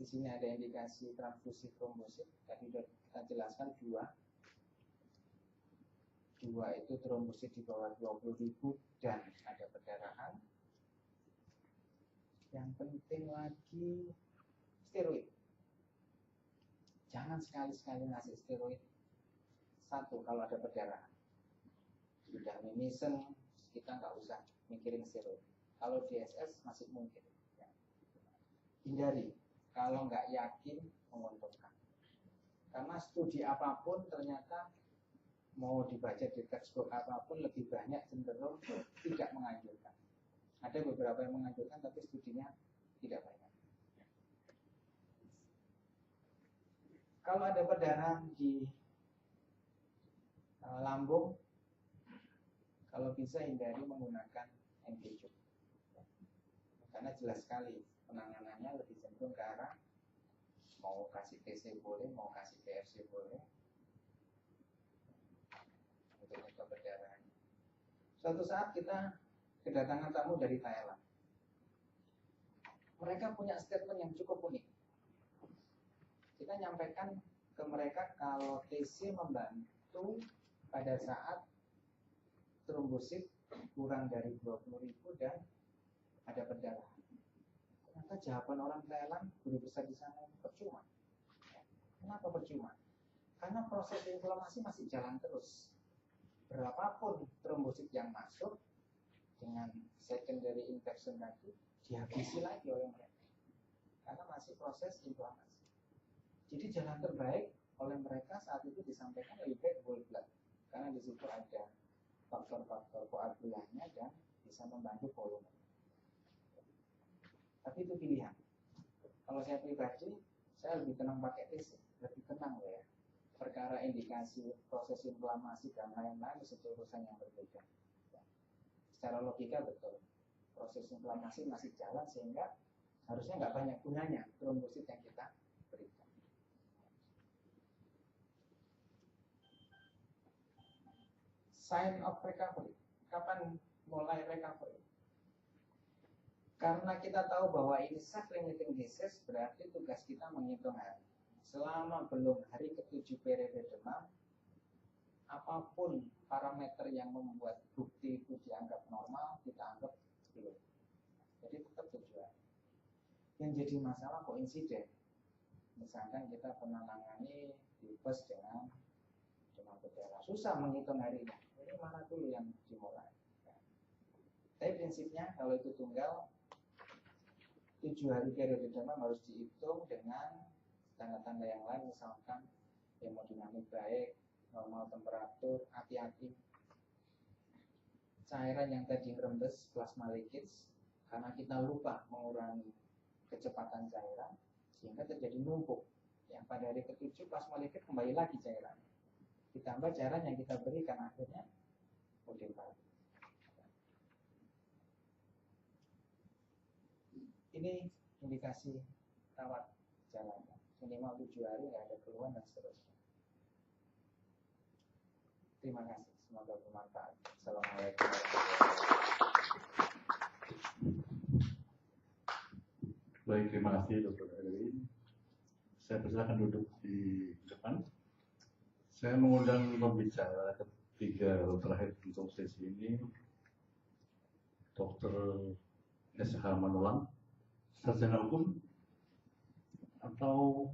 Di sini ada indikasi transfusi trombosit. Tadi sudah kita jelaskan 2. 2 itu trombosit di bawah 20.000 dan ada perdarahan. Yang penting lagi steroid. Jangan sekali-sekali ngasih steroid. 1 kalau ada perdarahan. Sudah mimisen, kita nggak usah mikirin steroid. Kalau DSS masih mungkin. Ya. Hindari. Kalau nggak yakin, menguntungkan. Karena studi apapun ternyata mau dibaca di textbook apapun lebih banyak cenderung tidak menganjurkan. Ada beberapa yang menganjurkan tapi studinya tidak banyak. Kalau ada perdarahan di lambung, kalau bisa hindari menggunakan antijuk. Karena jelas sekali penanganannya lebih cenderung ke arah mau kasih TC boleh, mau kasih PFC boleh untuk nyetop perdarahan. Suatu saat kita kedatangan tamu dari Thailand. mereka punya statement yang cukup unik. Kita nyampaikan ke mereka kalau TC membantu pada saat trombosit kurang dari 20.000 dan ada perdarahan. Ternyata jawaban orang Thailand guru besar di sana percuma. Kenapa percuma? Karena proses inflamasi masih jalan terus. Berapapun trombosit yang masuk dengan secondary infection tadi dihabisi lagi oleh mereka. Karena masih proses inflamasi. Jadi jalan terbaik oleh mereka saat itu disampaikan lebih baik whole blood. Karena di situ ada faktor-faktor koagulannya dan bisa membantu volume. Tapi itu pilihan. Kalau saya pribadi, saya lebih tenang pakai TC, lebih tenang ya. Perkara indikasi proses inflamasi dan lain-lain itu urusan yang berbeda. Secara logika betul, proses inflamasi masih jalan sehingga harusnya nggak banyak gunanya trombosit yang kita berikan. Sign of recovery. Kapan mulai recovery? Karena kita tahu bahwa ini self-limiting disease, berarti tugas kita menghitung hari. Selama belum hari ke-7 periode demam, apapun parameter yang membuat bukti itu dianggap normal, kita anggap belum. Jadi tetap 7 hari. Yang jadi masalah kok insiden. Misalkan kita pernah menangani tipes dengan demam berdarah, susah menghitung harinya. Ini mana dulu yang dimulai? Tapi prinsipnya kalau itu tunggal, 7 hari periode demam harus dihitung dengan tanda-tanda yang lain, misalkan hemodinamik baik, normal temperatur, hati-hati. Cairan yang tadi rembes, plasma leakage, karena kita lupa mengurangi kecepatan cairan, sehingga terjadi numpuk. Yang pada hari ke-7 plasma leakage kembali lagi cairan. Ditambah cairan yang kita berikan akhirnya model. Ini indikasi rawat jalan. Minimal 7 hari nggak ada keluhan dan seterusnya. Terima kasih. Semoga bermanfaat. Assalamualaikum warahmatullahi wabarakatuh. Baik, terima kasih Dr. Erwin. Saya persilakan duduk di depan. Saya mengundang pembicara ketiga terakhir untuk sesi ini, Dr. S.H. Manulang, sarjana hukum atau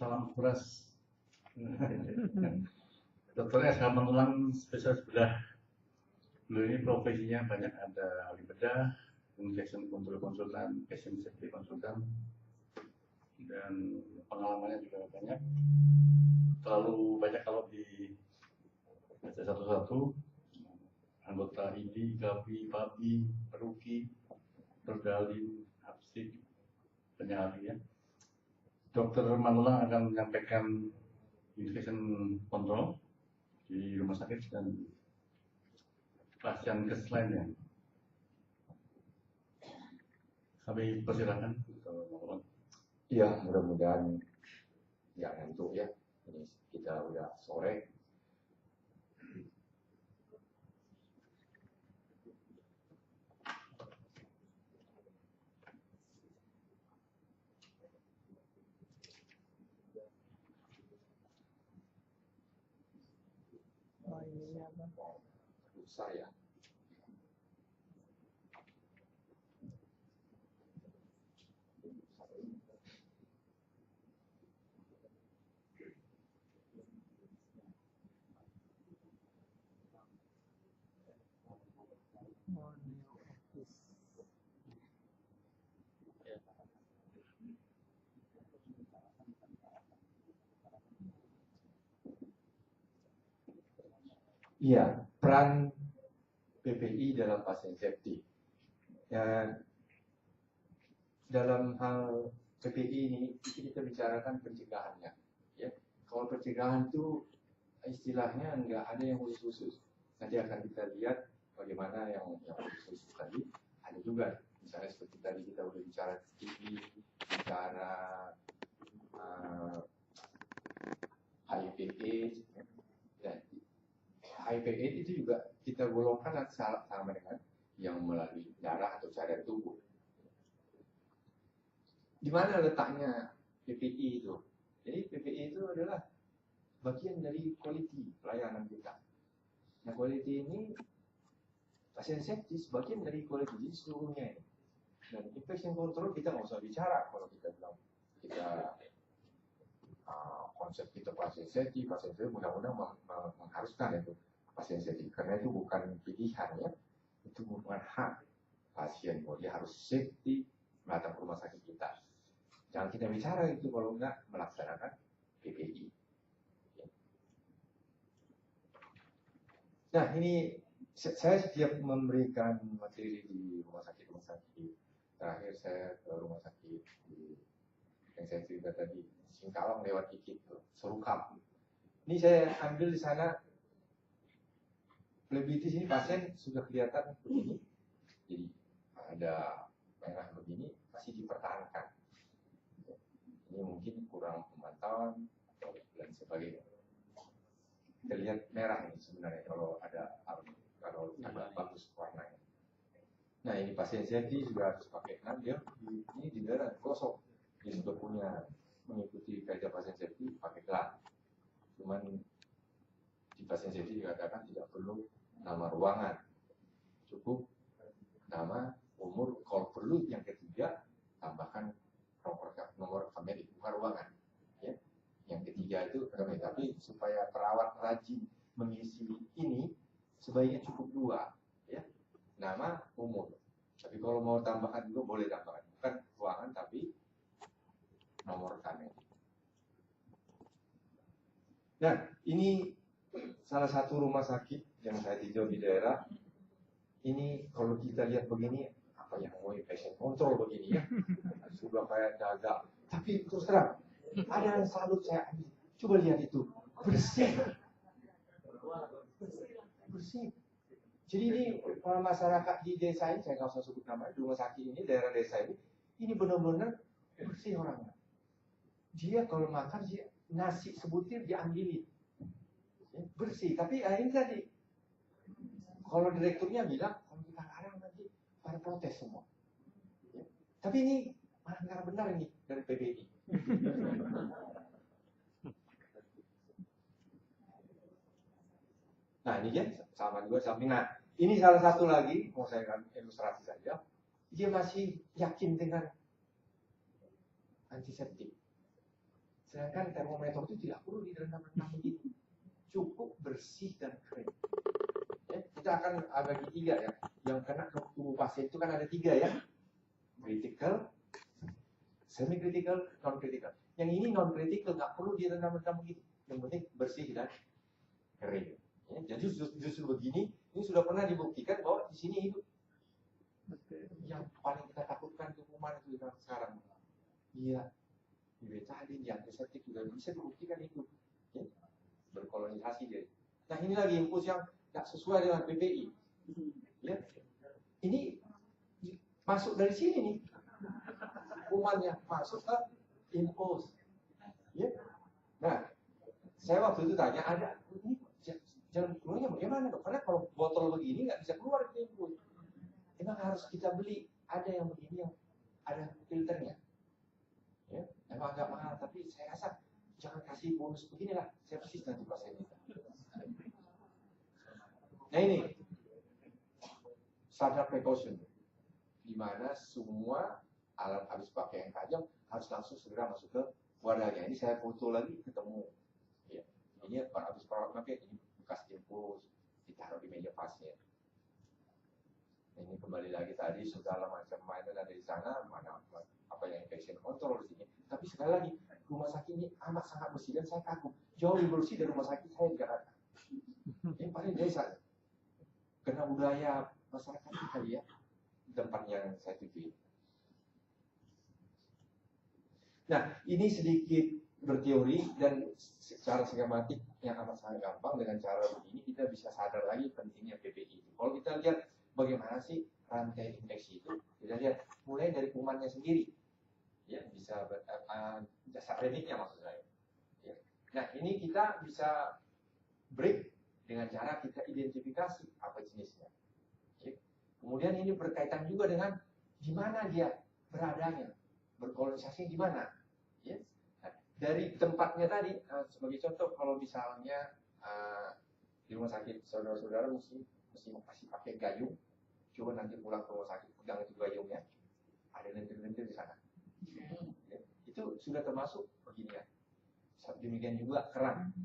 salam beras. Dr. S.H. Manulang spesialis bedah. Beliau ini profesinya banyak, ada ahli bedah, infection control konsultan, patient safety konsultan, dan pengalamannya juga banyak. Terlalu banyak kalau di baca satu-satu. Anggota ID, GAPI, PABI, Peruki, Berdalin, Hapsik, banyak ahli ya. Dr. Manulang akan menyampaikan infection control di rumah sakit dan pasien kes lainnya. Kami persilakan. Iya, mudah-mudahan nggak ngantuk ya. Ini kita udah sore. Besar ya. Iya, peran PPI dalam pasien safety. Ya, dalam hal PPI ini kita bicarakan pencegahannya. Ya, kalau pencegahan itu istilahnya nggak ada yang khusus-khusus. Nanti akan kita lihat bagaimana yang khusus tadi. Ada juga, misalnya seperti tadi kita udah bicara TB, bicara HIV/AIDS, dan HIV/AIDS itu juga kita golongkan sama dengan yang melalui darah atau cairan tubuh. Di mana letaknya PPI itu? Jadi PPI itu adalah bagian dari quality pelayanan kita. Nah, quality ini pasien safety sebagian dari quality, jadi seluruhnya ini. Dan infection control kita nggak usah bicara kalau kita bilang kita konsep kita pasien safety mudah-mudahan mengharuskan itu pasien safety karena itu bukan pilihan ya, itu bukan hak pasien bahwa dia harus safety datang ke rumah sakit kita. Jangan kita bicara itu kalau nggak melaksanakan PPI. Nah, ini saya setiap memberikan materi di rumah sakit. Terakhir saya ke rumah sakit yang saya cerita tadi, Singkawang lewat Ikit, Serukam. Ini saya ambil di sana, plebitis ini pasien sudah kelihatan begini, jadi ada merah begini, masih dipertahankan. Ini mungkin kurang pemantauan dan sebagainya. Terlihat merah ini sebenarnya kalau ada bagus warnanya. Nah, ini pasien safety juga harus pakai dia ini di daerah gosok. Dia sudah punya mengikuti kaedah pasien safety pakai gelang. Cuman di pasien safety dikatakan tidak perlu nama ruangan, cukup nama, umur. Kalau perlu yang ketiga tambahkan nomor kamera bukan ruangan. Ya. Yang ketiga itu kamera. Tapi supaya perawat rajin mengisi ini sebaiknya cukup 2, ya, nama, umur. Tapi kalau mau tambahkan juga boleh tambahkan, bukan ruangan tapi nomor kamera. Nah, ini salah satu rumah sakit yang saya tinjau di daerah. Ini kalau kita lihat begini, apa yang mau patient control begini ya, sudah kayak dagang. Tapi terus terang, ada yang selalu saya ambil. Coba lihat itu, bersih. Bersih. Jadi ini kalau masyarakat di desa ini, saya nggak usah sebut nama, di rumah sakit ini, daerah desa ini benar-benar bersih orangnya. Dia kalau makan, dia nasi sebutir diambilin, ya, bersih. Tapi ini tadi, kalau direkturnya bilang, kalau kita larang nanti pada protes semua. Ya. Tapi ini melanggar benar ini dari PBI. Nah, ini kan sama juga samping. Nah, ini salah satu lagi, mau saya ilustrasi saja. Dia masih yakin dengan antiseptik. Sedangkan termometer itu tidak perlu direndam-rendam begitu. Cukup bersih dan kering. Ya, kita akan bagi 3 ya. Yang kena ke tubuh pasien itu kan ada 3 ya. Critical, semi-critical, non-critical. Yang ini non-critical, nggak perlu direndam-rendam begitu. Yang penting bersih dan kering. Ya, jadi justru begini, ini sudah pernah dibuktikan bahwa di sini hidup. Yang paling kita takutkan itu kuman itu sekarang. Iya, betadin, di antiseptik juga bisa dibuktikan itu. Ya, berkolonisasi dia. Nah, ini lagi infus yang tidak sesuai dengan PPI. Ya, ini masuk dari sini nih, kumannya masuk ke infus. Ya, nah, saya waktu itu tanya ada ini. Jalan keluarnya bagaimana dok? Karena kalau botol begini nggak bisa keluar dari infus. Emang harus kita beli, ada yang begini yang ada filternya. Ya, emang agak mahal, tapi saya rasa jangan kasih bonus beginilah. Saya persis nanti pasien itu. Nah ini standar precaution, di mana semua alat habis pakai yang tajam harus langsung segera masuk ke wadahnya. Ini saya foto lagi ketemu. Ya, ini habis perawat pakai ini bekas infus ditaruh di meja pasien. Ini kembali lagi tadi segala macam mainan ada di sana, mana apa yang infection control di sini. Tapi sekali lagi rumah sakit ini amat sangat bersih dan saya kagum. Jauh lebih bersih dari rumah sakit saya di Jakarta. Ini paling desa. Karena budaya masyarakat kita ya tempat yang saya tuju. Nah, ini sedikit berteori dan secara skematik yang amat sangat gampang. Dengan cara begini kita bisa sadar lagi pentingnya PPI. Kalau kita lihat bagaimana sih rantai infeksi itu, kita lihat mulai dari kumannya sendiri, ya bisa dasar remiknya maksud saya. Ya. Nah ini kita bisa break dengan cara kita identifikasi apa jenisnya. Ya. Kemudian ini berkaitan juga dengan di mana dia beradanya. berkolonisasi di mana? Ya. Nah, dari tempatnya tadi, sebagai contoh, kalau misalnya di rumah sakit saudara-saudara masih pakai gayung, coba nanti pulang ke rumah sakit pegang itu gayungnya, ada lendir-lendir di sana. Ya. Itu sudah termasuk begini ya. Demikian juga keran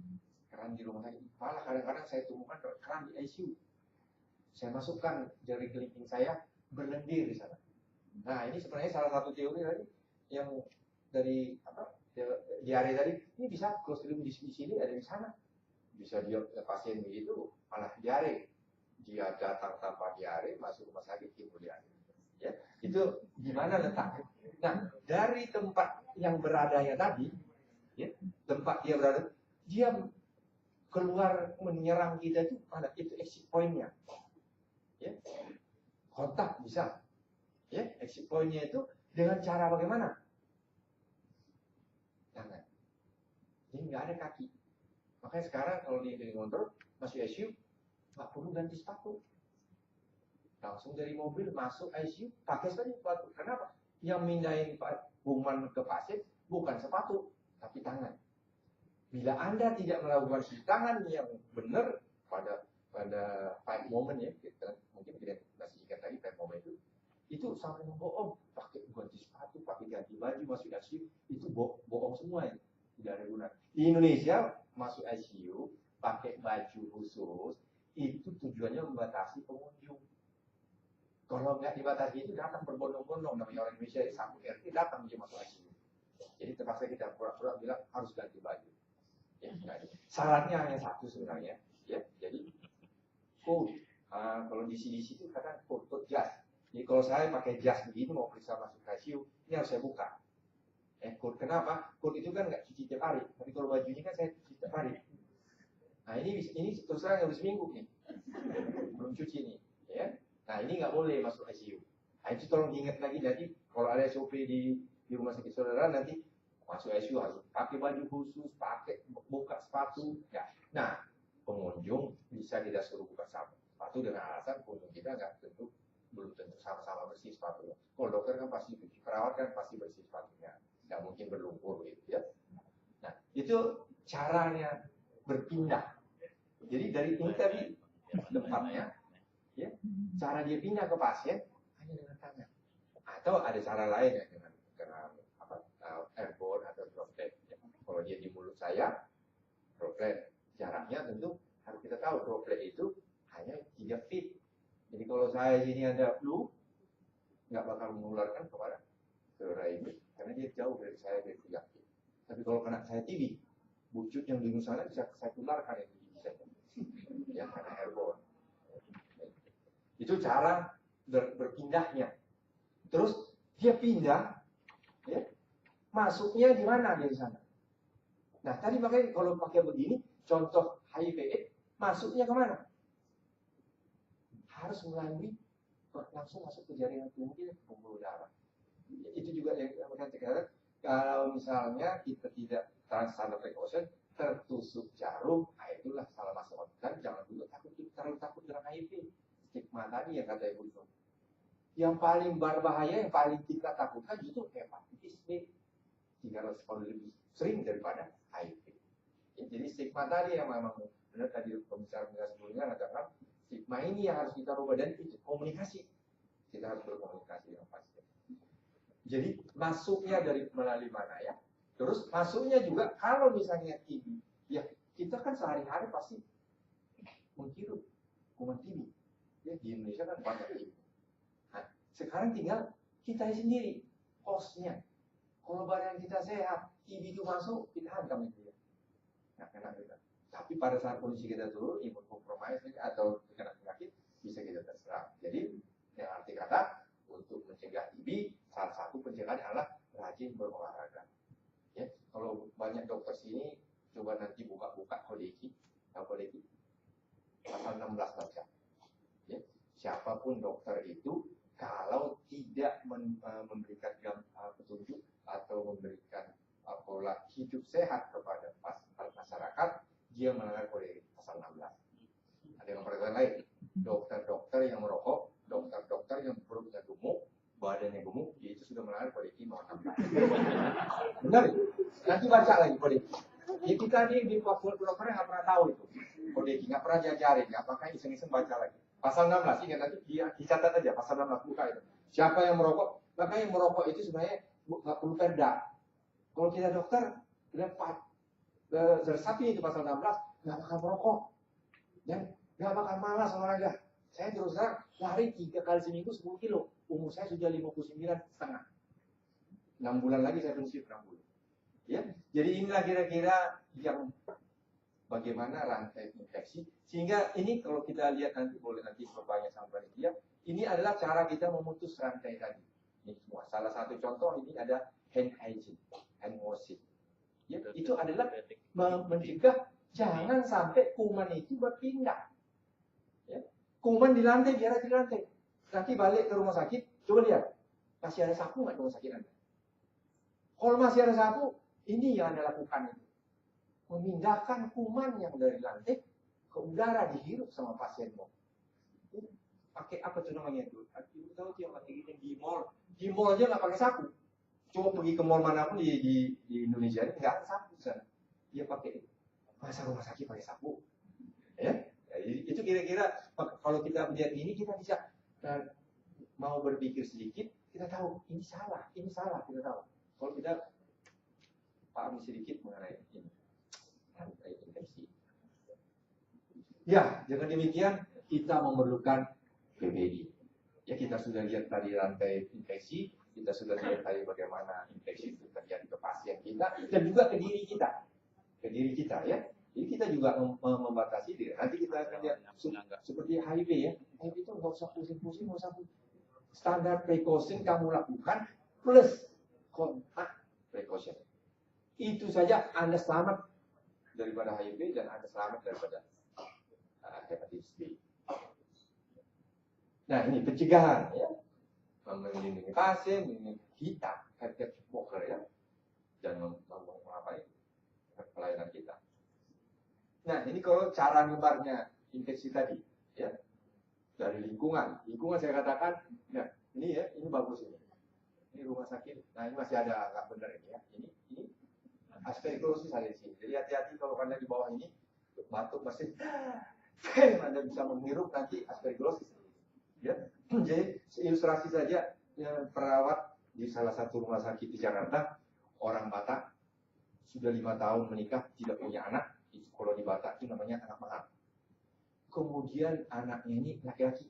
di rumah sakit. Malah kadang-kadang saya temukan keran di ICU. Saya masukkan jari kelingking saya berlendir di sana. Nah, ini sebenarnya salah satu teori tadi yang dari diare tadi, ini bisa Clostridium di sini ada di sana. Bisa dia pasien begitu malah diare. Dia datang tanpa diare, masuk rumah sakit timbul diare. Ya, itu gimana letaknya? Nah, dari tempat yang beradanya tadi, ya, tempat dia berada, dia keluar menyerang kita itu pada itu exit point-nya. Ya. Kontak bisa. Ya, exit point-nya itu dengan cara bagaimana? Tangan. Jadi nggak ada kaki. Makanya sekarang kalau di kontrol masuk ICU, nggak perlu ganti sepatu. Langsung dari mobil masuk ICU, pakai saja sepatu. Kenapa? Yang mindahin kuman ke pasien bukan sepatu, tapi tangan. Bila Anda tidak melakukan si tangan yang benar pada 5 moment ya, mungkin tidak masih ingat lagi 5 moment itu sampai membohong, pakai ganti sepatu, pakai ganti baju masuk ICU, itu bohong semua ya, tidak ada guna. Di Indonesia masuk ICU pakai baju khusus itu tujuannya membatasi pengunjung. Kalau nggak dibatasi itu datang berbondong-bondong, namanya orang Indonesia satu RT datang dia masuk ICU. Jadi terpaksa kita pura-pura bilang harus ganti baju. Ya, syaratnya hanya satu sebenarnya, ya. Jadi code. Kalau di CDC itu kadang code jas. Jadi kalau saya pakai jas begini mau periksa masuk ICU, ini harus saya buka. Code kenapa? Code itu kan nggak cuci tiap hari, tapi kalau baju ini kan saya cuci tiap hari. Nah ini terus terang harus seminggu nih, belum cuci nih, ya. Nah ini nggak boleh masuk ICU. Nah itu tolong diingat lagi nanti kalau ada SOP di rumah sakit saudara nanti masuk ICU harus pakai baju khusus, pakai buka sepatu, ya. Nah, pengunjung bisa kita suruh buka sepatu dengan alasan pengunjung kita belum tentu sama-sama bersih sepatunya. Kalau dokter kan pasti bersih, perawat kan pasti bersih sepatunya, nggak mungkin berlumpur gitu ya. Nah, itu caranya berpindah. Jadi dari ini tadi tempatnya, ya, cara dia pindah ke pasien hanya dengan tangan. Atau ada cara lain ya dengan airborne atau droplet. Ya. Kalau dia di mulut saya, droplet. Jaraknya tentu harus kita tahu droplet itu hanya 3 feet. Jadi kalau saya ini ada flu, nggak bakal menularkan kepada saudara ini, karena dia jauh dari saya dari 3 feet. Tapi kalau kena saya TB, bucut yang di sana bisa saya tularkan itu bisa. Ya, karena airborne. Itu cara berpindahnya. Terus dia pindah, ya, masuknya di mana dia di sana? Nah tadi makanya kalau pakai begini, contoh HIV/AIDS, masuknya kemana? Harus melalui langsung masuk ke jaringan tubuh kita, ke pembuluh darah. Itu juga yang akan terkait. Kalau misalnya kita tidak standar precaution, tertusuk jarum, nah itulah salah masuk. Dan jangan dulu terlalu takut dengan HIV. Stigma tadi yang kata Ibu itu. Yang paling berbahaya, yang paling kita takutkan justru hepatitis B. 300 kali lebih sering daripada HIV. Ya, jadi stigma tadi yang memang benar tadi pembicara sebelumnya katakan stigma ini yang harus kita rubah dan itu komunikasi. Kita harus berkomunikasi dengan pasien. Jadi masuknya dari melalui mana ya? Terus masuknya juga kalau misalnya TB, ya kita kan sehari-hari pasti menghirup kuman TB. Ya di Indonesia kan banyak TB. Nah, sekarang tinggal kita sendiri hostnya. Kalau badan kita sehat, TB itu masuk, kita hantam itu ya. Nggak kena kita. Tapi pada saat kondisi kita turun, imun kompromis atau kena penyakit, bisa kita terserang. Jadi, yang arti kata, untuk mencegah TB, salah satu pencegahan adalah rajin berolahraga. Ya, kalau banyak dokter sini, coba nanti buka-buka kodeki. Tahu kodeki? Pasal 16 baca. Ya, siapapun dokter itu, kalau tidak memberikan petunjuk atau memberikan pola hidup sehat kepada masyarakat, dia melanggar kode pasal 16. Ada yang peraturan lain, dokter-dokter yang merokok, dokter-dokter yang perutnya gemuk, badannya gemuk, itu itu sudah melanggar kode etik nomor 16. Benar itu? Nanti baca lagi kode etik. Ya kita di Papua kedokteran nggak pernah tahu itu kode etik, nggak pernah diajarin, apakah iseng-iseng baca lagi. Pasal 16, ingat nanti dicatat aja, pasal 16 buka itu. Siapa yang merokok? Maka yang merokok itu sebenarnya nggak perlu perda. Kalau kita dokter, dapat sapi itu pasal 16, nggak bakal merokok. Dan nggak bakal malas olahraga. Saya terus terang lari 3 kali seminggu 10 kilo. Umur saya sudah 59,5. 6 bulan lagi saya pensiun 6 bulan. Ya, jadi inilah kira-kira yang bagaimana rantai infeksi. Sehingga ini kalau kita lihat nanti, boleh nanti bertanya sama panitia, ini adalah cara kita memutus rantai tadi. Ini semua. Salah satu contoh ini ada hand hygiene, hand washing. Ya, itu adalah mencegah jangan sampai kuman itu berpindah. Ya. Kuman di lantai, biar di lantai. Nanti balik ke rumah sakit, coba lihat. Masih ada sapu nggak di rumah sakit Anda? Kalau masih ada sapu, ini yang Anda lakukan itu. Memindahkan kuman yang dari lantai ke udara, dihirup sama pasienmu. Pakai apa tuh namanya itu? Ibu tahu yang pakai gitu di mall. Di mall aja nggak pakai sapu. Coba pergi ke mall manapun di Indonesia ini nggak ada sapu sana. Dia pakai. Masa rumah sakit pakai sapu? Ya, itu kira-kira kalau kita melihat ini kita bisa mau berpikir sedikit, kita tahu ini salah kita tahu. Kalau kita paham sedikit mengenai ini, rantai infeksi. Ya, dengan demikian kita memerlukan PBI. Ya, kita sudah lihat tadi rantai infeksi, kita sudah lihat tadi bagaimana infeksi itu terjadi ke pasien kita dan juga ke diri kita ya. Jadi kita juga membatasi diri. Nanti kita akan lihat seperti HIV ya. HIV itu nggak usah pusing-pusing, nggak usah standar precaution kamu lakukan plus kontak precaution. Itu saja Anda selamat daripada HIV dan Anda selamat daripada hepatitis B. Nah ini pencegahan ya, melindungi pasien, melindungi kita, healthcare worker ya, dan mengapain pelayanan kita. Nah ini kalau cara nyebarnya infeksi tadi ya, dari lingkungan saya katakan, ya ini ya, ini bagus ini rumah sakit. Nah ini masih ada nggak benar ini ya, ini aspergillosis ada di sini. Jadi hati-hati kalau Anda di bawah ini batuk masih, Anda bisa menghirup nanti aspergillosis. Ya, jadi ilustrasi saja yang perawat di salah satu rumah sakit di Jakarta, orang Batak sudah 5 tahun menikah tidak punya anak, itu kalau di Batak itu namanya anak mahal. Kemudian anaknya ini laki-laki,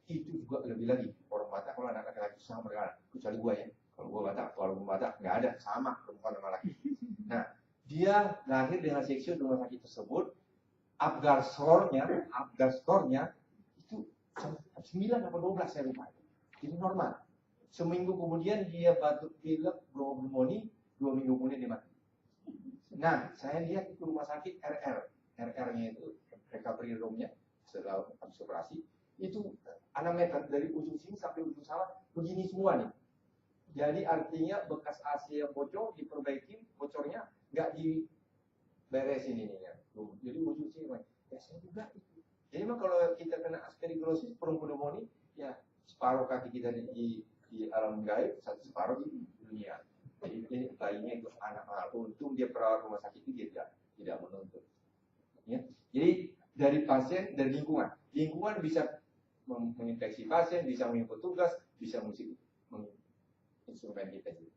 itu juga lebih lagi orang Batak kalau anak laki-laki sama mereka, kecuali gua ya, kalau gua Batak, kalau gua Batak nggak ada sama perempuan sama laki. Nah dia lahir dengan seksi di rumah sakit tersebut, Apgar skornya itu 9 atau 12 saya lupa. Itu normal. Seminggu kemudian dia batuk pilek, pneumonia, 2 minggu kemudian dia mati. Nah, saya lihat itu rumah sakit RR-nya itu recovery room-nya setelah habis operasi itu 6 meter dari ujung sini sampai ujung sana begini semua nih. Jadi artinya bekas AC yang bocor diperbaiki, bocornya nggak diberesin ini ya. Jadi ujung sini, ya saya juga itu. Jadi memang kalau kita kena aspergillosis, pneumonia, ya separuh kaki kita di alam gaib, satu separuh di dunia. Jadi ini bayinya itu anak untung dia perawat rumah sakit itu dia tidak menuntut. Ya. Jadi dari pasien dan lingkungan bisa menginfeksi pasien, bisa menginput tugas, bisa instrumen kita juga.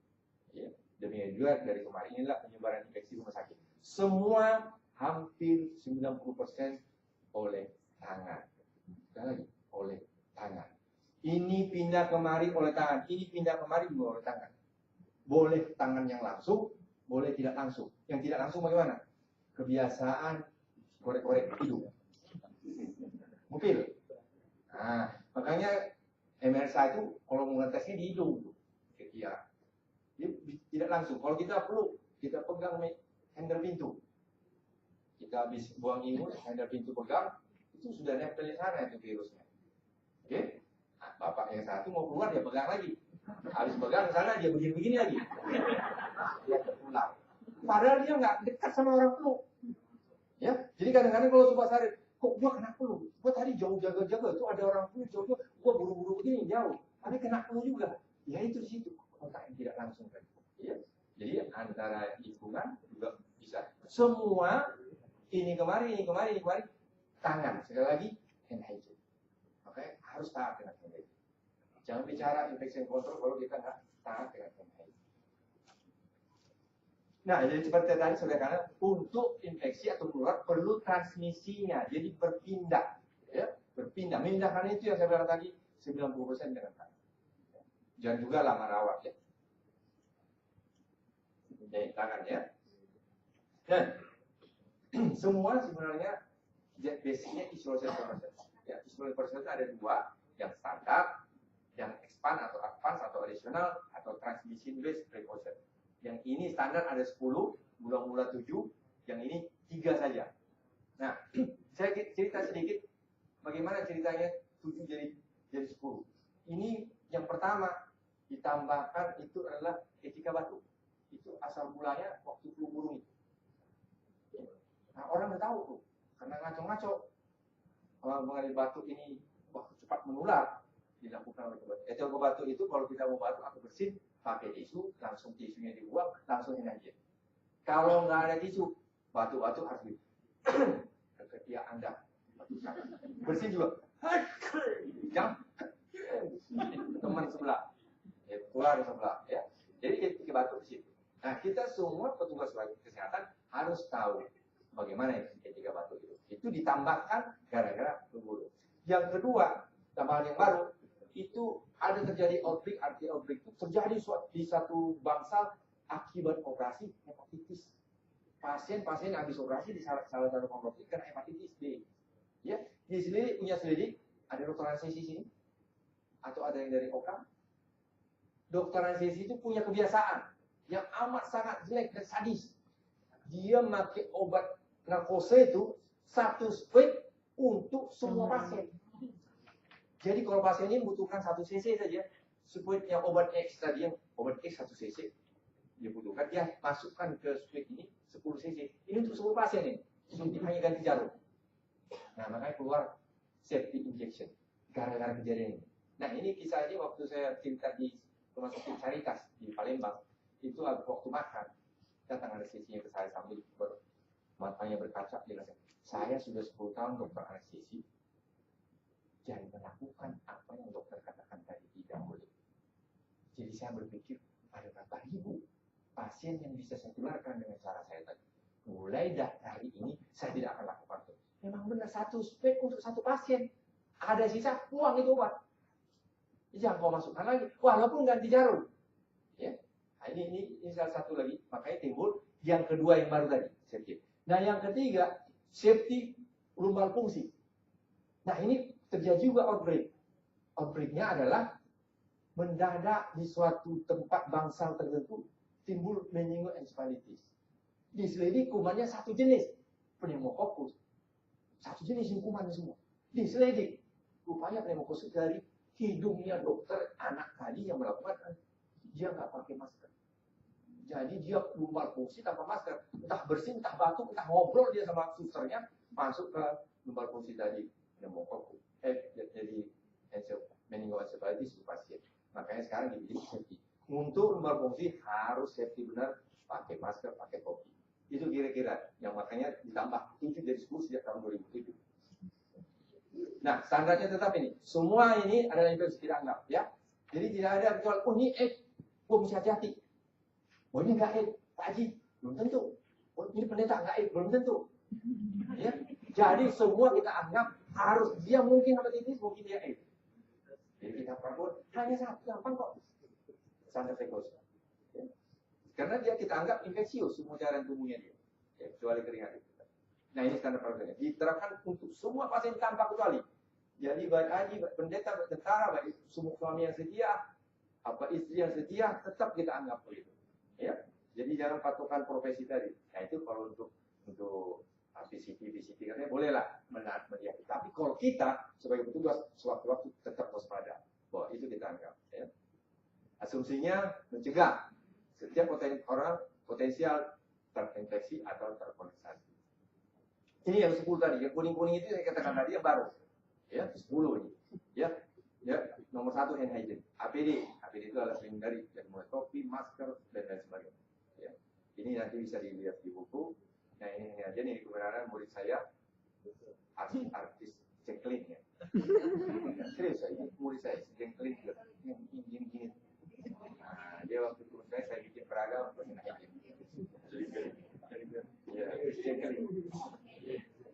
Ya. Demikian juga dari kemarin inilah penyebaran infeksi rumah sakit. Semua hampir 90% oleh tangan. Sekali lagi, oleh tangan. Ini pindah kemari oleh tangan, ini pindah kemari juga oleh tangan. Boleh tangan yang langsung, boleh tidak langsung. Yang tidak langsung bagaimana? Kebiasaan korek-korek hidung. Mungkin. Nah, makanya MRSA itu kalau mengetesnya di hidung. Kira-kira. Tidak langsung. Kalau kita perlu, kita pegang handle pintu. Kita habis buang imun, handle pintu pegang, itu sudah nempel di sana itu virusnya. Oke? Nah, bapak yang satu mau keluar dia pegang lagi. Habis pegang ke sana dia begini-begini lagi. Dia tertular. Padahal dia nggak dekat sama orang flu. Ya, jadi kadang-kadang kalau Sobat Sarif, kok gua kena flu? Gua tadi jauh jaga-jaga, tuh ada orang flu jauh, gua buru-buru begini jauh. Tapi kena flu juga. Ya itu di situ kontak yang tidak langsung tadi. Ya. Jadi antara lingkungan juga bisa. Semua ini kemarin, tangan. Sekali lagi hand hygiene. Makanya harus taat dengan hand hygiene. Jangan bicara infection control kalau kita nggak taat dengan hand hygiene. Nah, jadi seperti tadi saudara, untuk infeksi atau menular perlu transmisinya, jadi berpindah, ya, berpindah. Memindahkan itu yang saya bilang tadi 90% dengan tangan. Jangan juga lama rawat, ya. Jadi tangan, ya. Dan semua sebenarnya basicnya isolasi proses. Ya, isolasi proses itu ada dua, yang standar, yang expand atau advance atau additional atau transmission based precaution. Yang ini standar ada 10, mula-mula 7, yang ini 3 saja. Nah, saya cerita sedikit bagaimana ceritanya 7 jadi 10. Ini yang pertama ditambahkan itu adalah etika batu. Itu asal mulanya waktu flu burung itu. Nah, orang nggak tahu tuh, karena ngaco-ngaco mengenai batuk ini waktu cepat menular dilakukan oleh batuk. Etika batu itu kalau kita mau batuk atau bersin pakai tisu, langsung tisunya dibuang, langsung aja. Kalau nggak ada tisu, batu-batu harus di ketiak Anda. Bersin juga. Jangan teman sebelah, ya, keluar sebelah, ya. Jadi kita batu di situ. Nah, kita semua petugas kesehatan harus tahu bagaimana etika batu itu. Itu ditambahkan gara-gara flu. Yang kedua, tambahan yang baru, itu ada terjadi outbreak, anti-outbreak itu terjadi di satu bangsa akibat operasi hepatitis. Pasien-pasien habis operasi di salah satu kompleks karena hepatitis B. Ya, di sini punya selidik, ada dokter anestesi sini, atau ada yang dari OKA. Dokter anestesi itu punya kebiasaan yang amat sangat jelek dan sadis. Dia pakai obat narkosa itu satu spray untuk semua pasien. Jadi kalau pasien ini membutuhkan 1 cc saja, spray yang obat X tadi, yang obat X 1 cc, dia butuhkan, dia masukkan ke spray ini 10 cc. Ini untuk semua pasien ini, suntik hanya ganti jarum. Nah, makanya keluar safety injection, gara-gara kejadian ini. Nah, ini kisahnya waktu saya cerita di rumah sakit Caritas di Palembang, itu waktu makan, datang anestesinya ke saya sambil matanya berkaca, dia bilang, saya sudah 10 tahun dokter anestesi, jangan melakukan apa yang dokter katakan tadi tidak boleh. Jadi saya berpikir ada berapa ribu pasien yang bisa saya tularkan dengan cara saya tadi. Mulai dari hari ini saya tidak akan lakukan itu. Memang benar satu spek untuk satu pasien. Ada sisa, buang itu obat. Jangan kau masukkan lagi, walaupun ganti jarum. Ya, nah, ini salah satu lagi. Makanya timbul yang kedua yang baru tadi, safety. Nah yang ketiga, safety lumbal fungsi. Nah ini terjadi juga outbreak. Outbreaknya adalah mendadak di suatu tempat bangsal tertentu timbul meningoencephalitis. Diselidik kumannya satu jenis, pneumococcus. Satu jenis kumannya semua. Diselidik rupanya pneumococcus dari hidungnya dokter anak tadi yang melakukan, dia nggak pakai masker. Jadi dia lumbal fungsi tanpa masker, entah bersin, entah batuk, entah ngobrol dia sama susternya, masuk ke lumbal fungsi tadi pneumococcus. Jadi meningoencephalitis itu pasien. Makanya sekarang dibidik safety. Untuk lumbal fungsi harus safety benar, pakai masker, pakai topi. Itu kira-kira yang makanya ditambah 7 dari 10 sejak tahun 2007. Nah, standarnya tetap ini. Semua ini adalah infeksi tidak anggap, ya. Jadi tidak ada kecuali, oh ini mesti hati-hati. Oh ini enggak Pak Haji, belum tentu. Oh ini pendeta enggak belum tentu. Ya. Jadi semua kita anggap harus dia mungkin hepatitis, mungkin dia AIDS. Jadi kita perbuat hanya satu, gampang kok. Standar precaution. Ya. Karena dia kita anggap infeksius semua cairan tubuhnya dia. Ya, kecuali keringat itu. Nah ini standar precaution. Diterapkan untuk semua pasien tanpa kecuali. Jadi baik haji, baik pendeta, baik tentara, baik semua suami yang setia, apa istri yang setia, tetap kita anggap begitu. Ya, jadi jangan patokan profesi tadi. Nah itu kalau untuk VCT katanya bolehlah menaat media. Tapi kalau kita sebagai petugas sewaktu-waktu tetap waspada bahwa itu kita anggap. Ya. Asumsinya mencegah setiap orang potensial terinfeksi atau terkontaminasi. Ini yang 10 tadi, yang kuning-kuning itu yang saya katakan tadi yang baru. Ya, 10 ini. Ya, nomor 1 hand hygiene, APD APD itu alat pelindung diri, dari mulai topi, masker, dan lain sebagainya. Ya. Ini nanti bisa dilihat di buku. Nah ini aja nih kebenaran murid saya, artis Jacqueline ya. Serius ini murid saya, Jacqueline yang gini. Nah, dia waktu turun saya bikin peraga untuk menaikin. Ya, Jacqueline.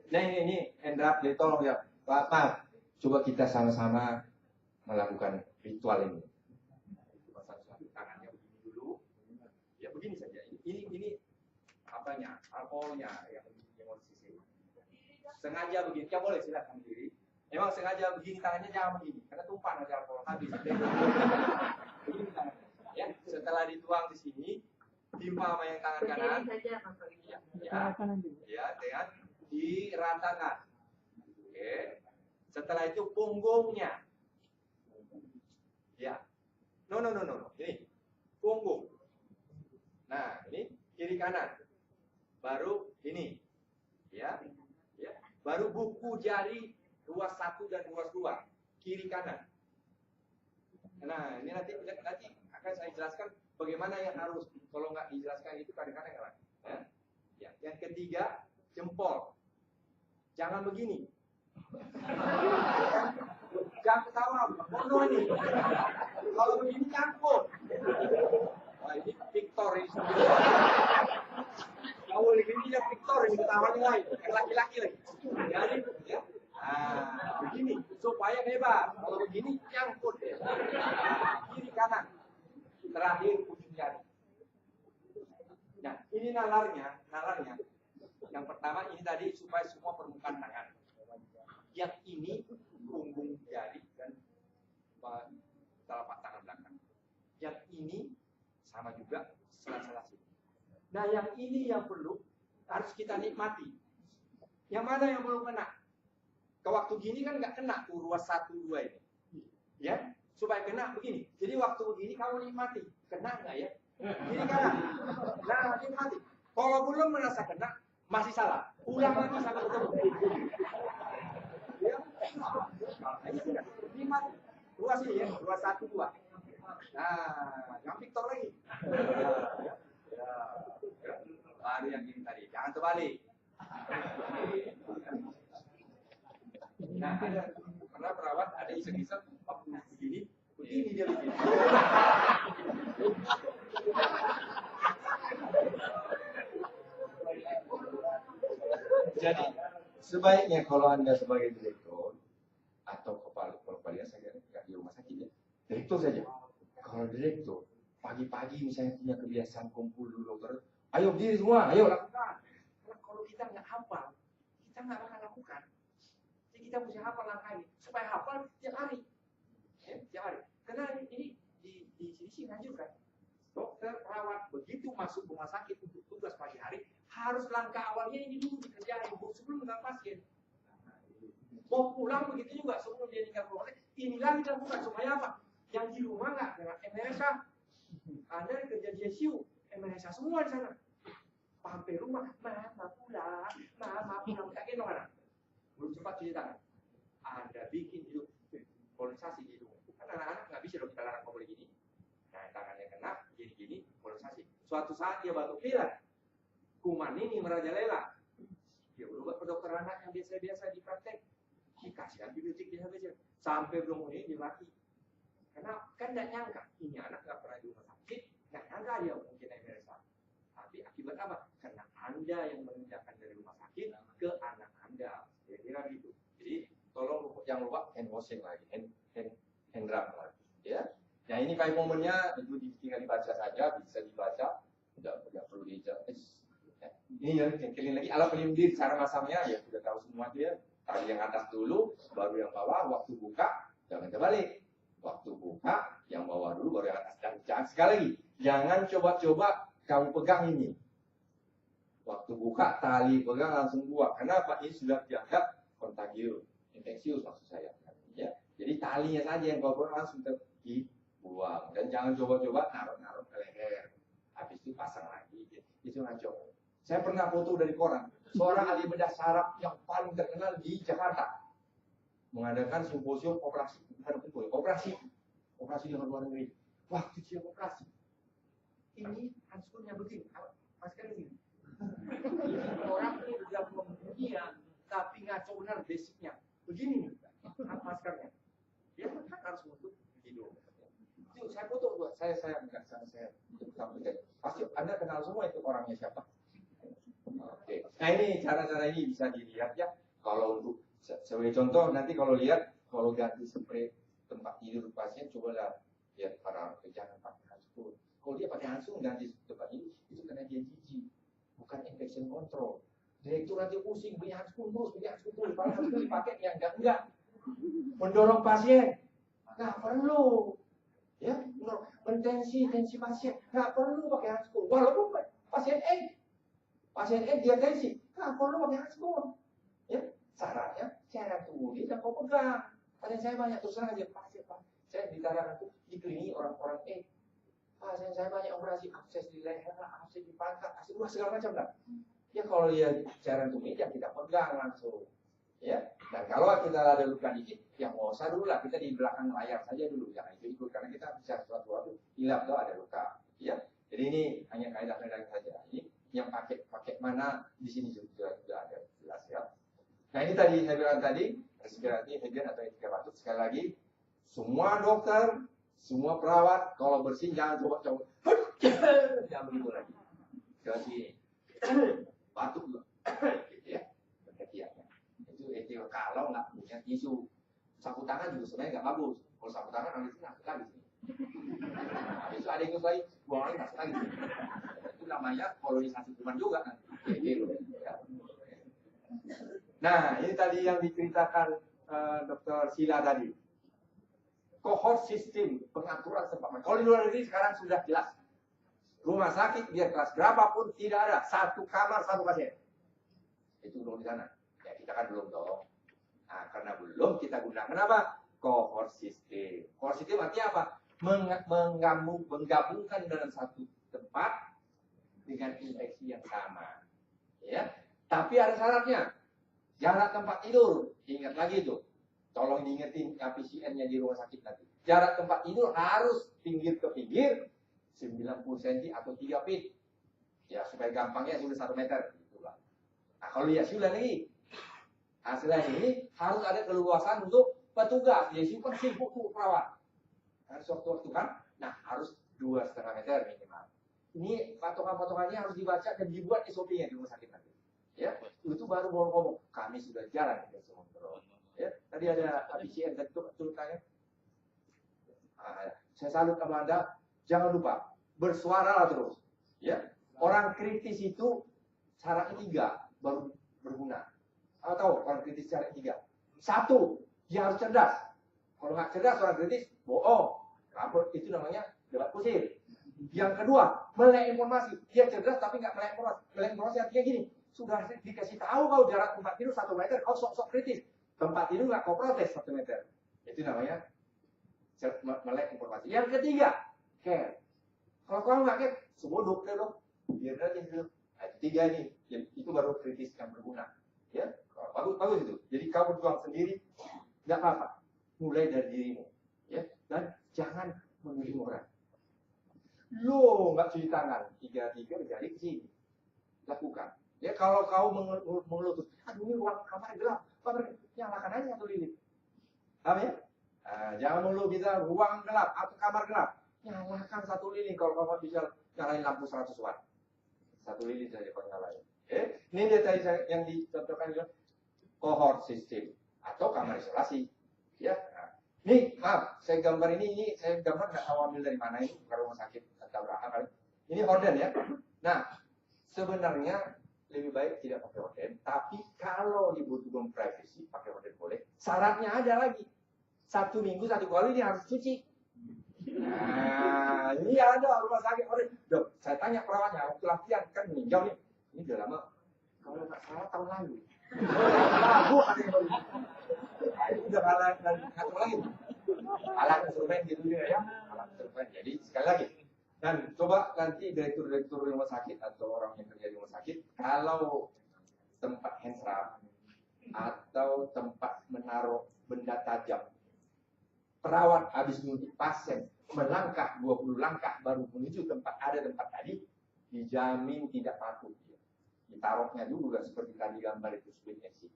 Nah ini Hendra, jadi tolong ya, Pak, coba kita sama-sama melakukan ritual ini. Tangannya begini dulu, ya begini saja. Ini apanya? Alkoholnya yang harus sisi. Sengaja begini, ya boleh silakan diri. Memang sengaja begini tangannya jangan begini, karena tumpah nanti alkohol habis. Begini tangannya. Ya, setelah dituang di sini, timpa sama yang tangan kanan. Ya, dengan diratakan. Oke. Setelah itu punggungnya. Ya. No. Ini punggung. Nah, ini kiri kanan. Baru ini. Ya. Baru buku jari ruas 1 dan ruas 2. Kiri kanan. Nah, ini nanti akan saya jelaskan bagaimana yang harus. Kalau nggak dijelaskan itu kadang-kadang kan. Ya. Yang ketiga, jempol. Jangan begini. Jangan ketawa, bodoh ini. Kalau begini campur. Wah, ini Victor ini. Kalau begini ya Victor ini ketawanya lain. Yang laki-laki lagi. Jadi, ya. Nah, begini supaya bebas. Kalau begini campur. Kiri kanan. Terakhir ujung jari. Nah, ini nalarnya. Yang pertama ini tadi supaya semua permukaan tangan. Yang ini punggung jari dan telapak tangan belakang. Yang ini sama juga sela-sela sini. Nah, yang ini yang perlu harus kita nikmati. Yang mana yang belum kena? Ke waktu gini kan nggak kena tuh ruas 1, 2 ini. Ya, supaya kena begini. Jadi waktu begini kamu nikmati. Kena nggak ya? Ini kena. Nah, nikmati. Kalau belum merasa kena, masih salah. Ulang lagi sampai ketemu. Ya. Nikmati. Ruas ini ya, ruas 1, 2. Nah, yang Victor lagi. Ya. Baru yang ini tadi. Jangan terbalik. Nah, pernah perawat ada iseng-iseng waktu begini dia begini. Jadi sebaiknya kalau Anda sebagai direktur atau kepala saya nggak di rumah sakit ya, direktur saja. Kalau direktur pagi-pagi misalnya punya kebiasaan kumpul dulu dokter, ayo berdiri semua, ayo lakukan. Karena kalau kita nggak hafal, kita nggak akan lakukan. Jadi kita mesti hafal langkah ini supaya hafal tiap hari. Ya, tiap hari. Karena ini di sini menganjurkan dokter perawat begitu masuk rumah sakit untuk tugas pagi hari harus langkah awalnya ini dulu dikerjain sebelum dengan pasien. Mau pulang begitu juga sebelum dia tinggal rumah sakit. Inilah dilakukan supaya apa? Yang di rumah nggak dengan MRSA. Anda kerja di ICU, MRSA semua di sana. Sampai rumah, mama pulang, tak gendong anak. Belum sempat cuci tangan. Anda bikin hidup polarisasi di hidung. Kan anak-anak nggak bisa dong kita larang ngomong gini. Nah, tangannya kena, gini, polarisasi. Suatu saat dia batuk pilek. Kuman ini merajalela. Dia berubah ke dokter anak yang biasa-biasa di praktek. Dikasih antibiotik dia saja. Sampai belum ini dia mati. Karena kan tidak nyangka. Ini anak nggak pernah di rumah sakit. Nggak nyangka dia mungkin MRSA. Tapi akibat apa? Karena Anda yang memindahkan dari rumah sakit ke anak Anda. Kira-kira gitu. Jadi tolong yang lupa hand washing lagi, hand rub lagi. Ya. Nah ini 5 momennya itu tinggal dibaca saja, bisa dibaca. Tidak perlu dibaca. Ini yang kelilin lagi alat pelindung diri cara masangnya ya sudah tahu semua dia. Tadi yang atas dulu, baru yang bawah. Waktu buka jangan terbalik. Waktu buka yang bawah dulu, baru yang atas. Dan jangan sekali lagi, jangan coba-coba kamu pegang ini. Waktu buka tali pegang langsung buang. Kenapa? Ini sudah dianggap kontagius, infeksius maksud saya. Ya, jadi talinya saja yang kau langsung dibuang. Dan jangan coba-coba naruh-naruh ke leher. Habis itu pasang lagi. Itu ngaco. Saya pernah foto dari koran, seorang ahli bedah saraf yang paling terkenal di Jakarta mengadakan simposium operasi dengan luar negeri. waktu dia operasi, ini handscootnya begini, masker begini. Ini orang ini udah dunia, tapi ngaco benar basicnya. Begini nih, maskernya. Dia kan harus untuk hidup. Itu saya foto buat saya enggak saya sampaikan. Pasti Anda kenal semua itu orangnya siapa. Oke. Nah ini cara-cara ini bisa dilihat ya. Kalau untuk sebagai contoh nanti kalau lihat kalau ganti spray tempat tidur pasien cobalah lihat para jangan pakai handscoot. Kalau dia pakai handscoot ganti tempat tidur itu karena dia jijik, bukan infection control. Direktur nanti pusing beli handscoot terus, kalau handscoot dipakai ya enggak. Mendorong pasien nggak perlu, ya mentensi pasien nggak perlu pakai handscoot. Walaupun pasien dia tensi nggak perlu pakai handscoot. Ya syaratnya cairan tubuh dia jangan kau pegang. Pasien saya banyak terus terang aja pasien saya ditarakan tuh di klinik orang-orang pasien saya banyak operasi abses di leher, abses di pangkal, abses segala macam lah. Ya kalau dia cairan tubuh dia tidak pegang langsung. Ya, dan kalau kita ada luka dikit, yang nggak usah dulu lah, kita di belakang layar saja dulu, jangan ikut karena kita bisa suatu hilang tuh ada luka. Ya, jadi ini hanya kaidah-kaidah saja. Ini yang pakai mana di sini sudah ada jelas ya. Nah ini tadi saya bilang tadi respirasi, higien atau etika batuk. Sekali lagi, semua dokter, semua perawat kalau bersin jangan coba jangan begitu lagi. Ke sini, batuk juga, gitu ya. Itu kalau nggak punya tisu, sapu tangan juga sebenarnya nggak bagus. Kalau sapu tangan nanti masuk lagi sini. Habis itu ada yang lagi buang lagi masuk lagi. Itu namanya kolonisasi kuman juga kan. Nah ini tadi yang diceritakan Dr. Sila tadi. Cohort sistem pengaturan tempat. Kalau di luar negeri sekarang sudah jelas. Rumah sakit biar kelas berapapun tidak ada satu kamar satu pasien. Itu belum di sana. Ya kita kan belum dong. Nah karena belum kita gunakan apa? Cohort system. Cohort system artinya apa? Menggabungkan dalam satu tempat dengan infeksi yang sama. Ya. Tapi ada syaratnya. Jarak tempat tidur. Ingat lagi itu. Tolong diingetin PCN-nya di rumah sakit nanti. Jarak tempat tidur harus pinggir ke pinggir 90 cm atau 3 feet. Ya supaya gampangnya sudah 1 meter. Itulah. Nah kalau lihat sudah lagi. Hasilnya ini harus ada keluasan untuk petugas. Jadi super sibuk tuh perawat. Harus waktu-waktu kan. Nah harus 2,5 meter minimal. Ini patokan-patokannya harus dibaca dan dibuat SOP-nya di rumah sakit nanti. Ya, itu baru mau ngomong. Kami sudah jalan ke kontrol. Ya, tadi ada PCN dan ceritanya. Saya salut sama Anda. Jangan lupa bersuaralah terus. Ya, orang kritis itu syaratnya 3 baru berguna. Atau orang kritis syaratnya 3. 1, dia harus cerdas. Kalau nggak cerdas orang kritis bohong. Itu namanya debat kusir. Yang kedua, melek informasi. Dia cerdas tapi nggak melek informasi. Melek informasi artinya gini. Sudah dikasih tahu kau jarak tempat tidur 1 meter, kau sok-sok kritis. Tempat tidur nggak kau protes 1 meter. Itu namanya melek informasi. Yang ketiga, care. Kalau kau nggak care, semua dokter dong. Biar aja dulu. Nah, itu 3 ini. Itu baru kritis yang berguna. Ya, bagus itu. Jadi kau berjuang sendiri, nggak apa-apa. Mulai dari dirimu. Ya, dan jangan mengirim orang. Lo nggak cuci tangan, 3 jari ke sini. Lakukan. Ya kalau kau mengeluh, aduh ini ruang kamar gelap, nyalakan aja 1 lilin. Paham ya? Nah, jangan melulu kita ruang gelap atau kamar gelap. Nyalakan 1 lilin kalau kau bisa nyalain lampu 100 watt. 1 lilin saja kau nyalain. Ini dia tadi yang dicontohkan juga cohort system atau kamar isolasi. Ya. Nah, nih, maaf, saya gambar ini saya gambar nggak tahu ambil dari mana ini, bukan rumah sakit atau apa kali. Ini horden ya. Nah, sebenarnya lebih baik tidak pakai horden, tapi kalau dibutuhkan privacy pakai horden boleh. Syaratnya ada lagi. 1 minggu 1 kali ini harus cuci. Nah, ini ada rumah sakit horden. Dok, saya tanya perawatnya waktu latihan kan meninjau nih. Ini udah lama. Kalau nggak salah tahun lalu. Lalu ada yang baru. Udah kalah satu lagi. Alat instrumen gitu ya. Alat instrumen. Jadi sekali lagi. Dan coba nanti direktur rumah sakit atau orang yang kerja di rumah sakit, kalau tempat handsrap atau tempat menaruh benda tajam, perawat habis menyuntik pasien melangkah 20 langkah baru menuju tempat tadi, dijamin tidak patuh dia. Ditaruhnya dulu gak seperti tadi gambar itu sebaiknya sih.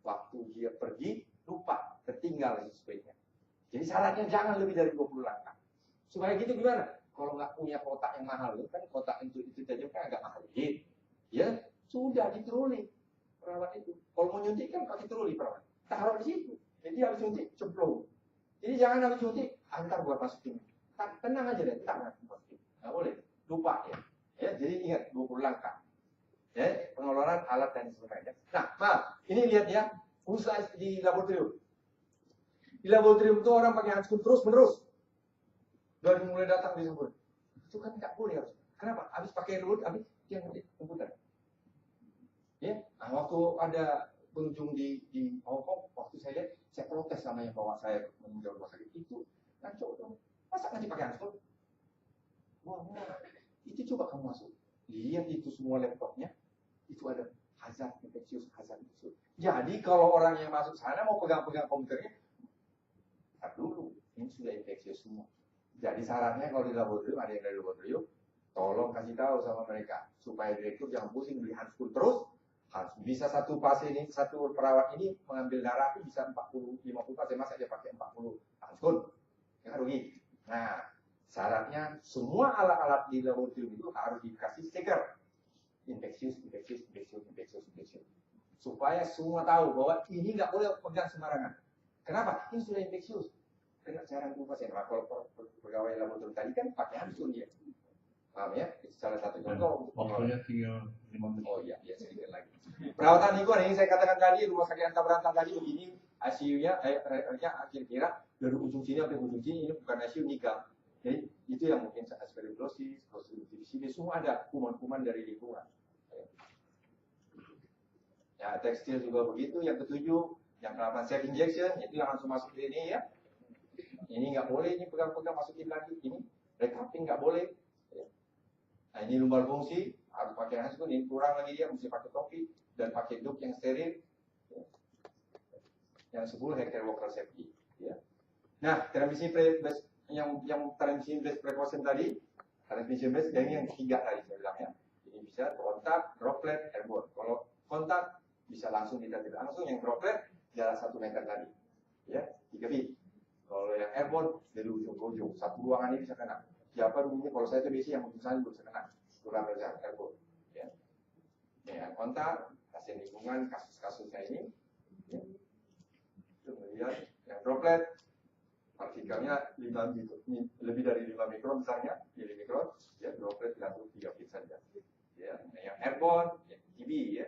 Waktu dia pergi lupa, tertinggal sebaiknya. Jadi syaratnya jangan lebih dari 20 langkah. Supaya gitu gimana? Kalau nggak punya kotak yang mahal, kan kotak itu saja kan agak mahal. Ya sudah ditroli perawat itu. Kalau mau nyuntik kan pakai troli perawat. Taruh di situ. Jadi habis nyuntik cemplung. Jadi jangan habis nyuntik, antar gua masukin. Tenang aja deh, tenang masukin. Nggak boleh, lupa ya. Ya, jadi ingat 20 langkah. Ya, pengeluaran alat dan sebagainya. Nah, maaf, ini lihat ya, usaha di laboratorium. Di laboratorium itu orang pakai handscoon terus menerus. Dari mulai datang disebut. Itu kan nggak boleh harus. Kenapa? Habis pakai robot, habis dia ngetik komputer. Ya, nah waktu ada pengunjung di Hongkong, waktu saya lihat, saya protes sama yang bawa saya menuju rumah sakit itu, ngaco dong. Masa nanti pakai handphone? Wah, itu coba kamu masuk. Lihat itu semua laptopnya, itu ada hazard infeksius, hazard infeksius. Jadi kalau orang yang masuk sana mau pegang-pegang komputernya, tar dulu, ini sudah infeksius semua. Jadi syaratnya kalau di laboratorium, ada yang dari laboratorium, tolong kasih tahu sama mereka supaya direktur jangan pusing beli handphone terus. Harus bisa satu pasien ini, satu perawat ini mengambil darah itu bisa 40-50 pasien, masa dia pakai 40 handphone, nggak rugi. Nah, syaratnya semua alat-alat di laboratorium itu harus dikasih stiker infeksius, supaya semua tahu bahwa ini nggak boleh pegang sembarangan. Kenapa? Ini sudah infeksius. Kena cairan tubuh pasien. Nah, kalau pegawai laboratorium tadi kan pakai handphone dia. Paham ya? Itu salah satu contoh. Waktunya tinggal 5 menit. Oh iya, sedikit lagi. Perawatan lingkungan ini saya katakan tadi, rumah sakit Anta Berantah tadi begini, ICU-nya, kira-kira dari ujung sini sampai ujung sini, ini bukan ICU nikah. Jadi itu yang mungkin aspergillosis, clostridium, semua ada kuman-kuman dari lingkungan. Ya, tekstil juga begitu. Yang ketujuh, yang ke-8 self injection, itu yang langsung masuk ke ini ya. Ini nggak boleh, ini pegang-pegang masukin lagi, ini recapping nggak boleh. Nah ini lumbar fungsi, harus pakai handphone, ini kurang lagi dia, mesti pakai topi dan pakai duk yang steril. Yang 10 healthcare worker safety. Ya. Nah, transmission yang transmission based precaution tadi, transmission based yang ketiga tadi saya bilang ya. Ini bisa kontak, droplet, airborne. Kalau kontak bisa langsung tidak langsung, yang droplet jarak 1 meter tadi. Ya, 3 feet. Kalau yang airborne dari ujung ke ujung, satu ruangan ini bisa kena. Siapa dulunya? Kalau saya itu biasanya yang ujung sana bisa kena. Kurang besar, airborne. Ya. Ya, kontak, pasien lingkungan, kasus-kasusnya ini. Ya. Itu melihat yang droplet, partikelnya 5 mikron, lebih dari 5 mikron misalnya, milimikron, ya droplet langsung 3 feet saja. Ya, nah, yang airborne, ya, TB ya.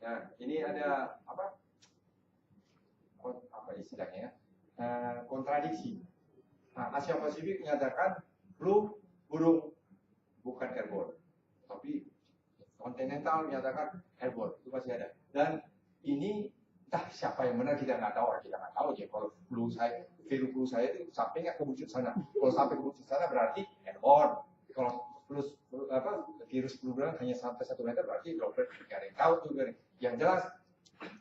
Nah, ini ada apa istilahnya? Kontradiksi. Nah, Asia Pasifik menyatakan flu burung bukan airborne, tapi kontinental menyatakan airborne, itu masih ada. Dan ini entah siapa yang benar kita nggak tahu aja. Kalau virus flu saya itu sampai nggak ke wujud sana. Kalau sampai ke wujud sana berarti airborne. Kalau virus flu burung hanya sampai 1 meter berarti droplet, nggak ada yang tahu juga nih. Yang jelas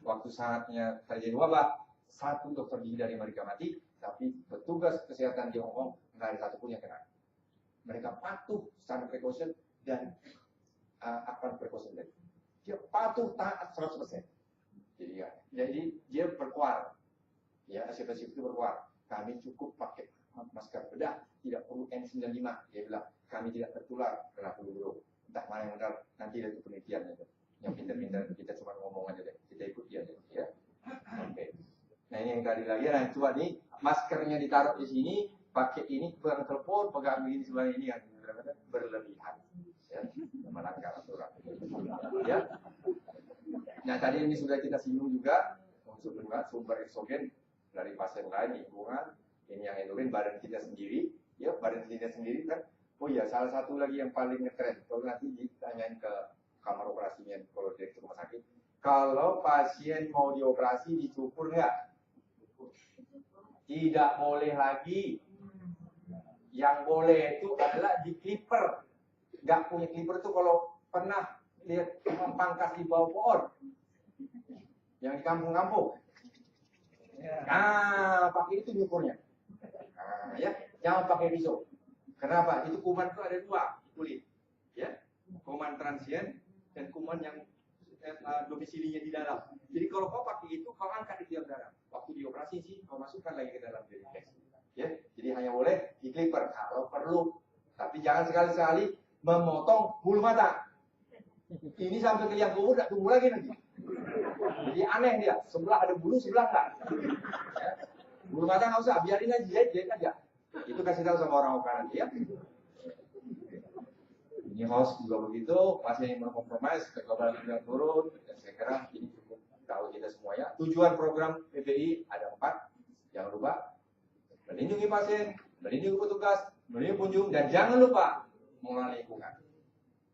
waktu saatnya terjadi wabah, 1 dokter gigi dari Amerika mati, tapi petugas kesehatan di Hong Kong nggak ada satupun yang kena. Mereka patuh standar precaution dan apa precaution tadi. Dia patuh taat 100%. Jadi dia berkuar. Ya, Asia Pasifik itu berkuar. Kami cukup pakai masker bedah, tidak perlu N95. Dia bilang kami tidak tertular kena flu burung. Entah mana yang benar, nanti ada penelitian itu. Yang pintar-pintar kita cuma ngomong aja deh, kita ikut dia deh. Ya. Oke. Nah ini yang tadi lagi, nah coba nih maskernya ditaruh di sini, pakai ini pegang telepon, pegang begini sebelah ini yang berlebihan, ya, melanggar aturan. Ya. Nah tadi ini sudah kita singgung juga sumber eksogen dari pasien lain, lingkungan, ini yang endogen badan kita sendiri, ya badan kita sendiri kan. Oh iya, salah satu lagi yang paling ngetren, kalau nanti ditanyain ke kamar operasinya, kalau direktur rumah sakit, kalau pasien mau dioperasi dicukur nggak? Tidak boleh lagi. Yang boleh itu adalah di clipper. Nggak punya clipper itu kalau pernah lihat pangkas di bawah pohon, yang di kampung-kampung. Nah, pakai itu nyukurnya. Nah, ya, jangan pakai pisau. Kenapa? Itu kuman itu ada dua di kulit, ya, kuman transien dan kuman yang domisilinya di dalam. Jadi kalau kau pakai itu, kau angkat di tiap darah. Waktu dioperasi sih, kau masukkan lagi ke dalam desinfeksi. Ya, jadi hanya boleh di clipper kalau perlu. Tapi jangan sekali-sekali memotong bulu mata. Ini sampai ke liang kubur, tidak tumbuh lagi nanti. Jadi aneh dia, sebelah ada bulu, sebelah enggak. Ya. Bulu mata nggak usah, biarin aja, jahit aja. Itu kasih tahu sama orang nanti ya. Ini host juga begitu, pasien yang berkompromis, kekebalan yang turun, dan saya kira ini cukup tahu kita semuanya. Tujuan program PPI ada 4, jangan lupa melindungi pasien, melindungi petugas, melindungi pengunjung, dan jangan lupa mengelola lingkungan.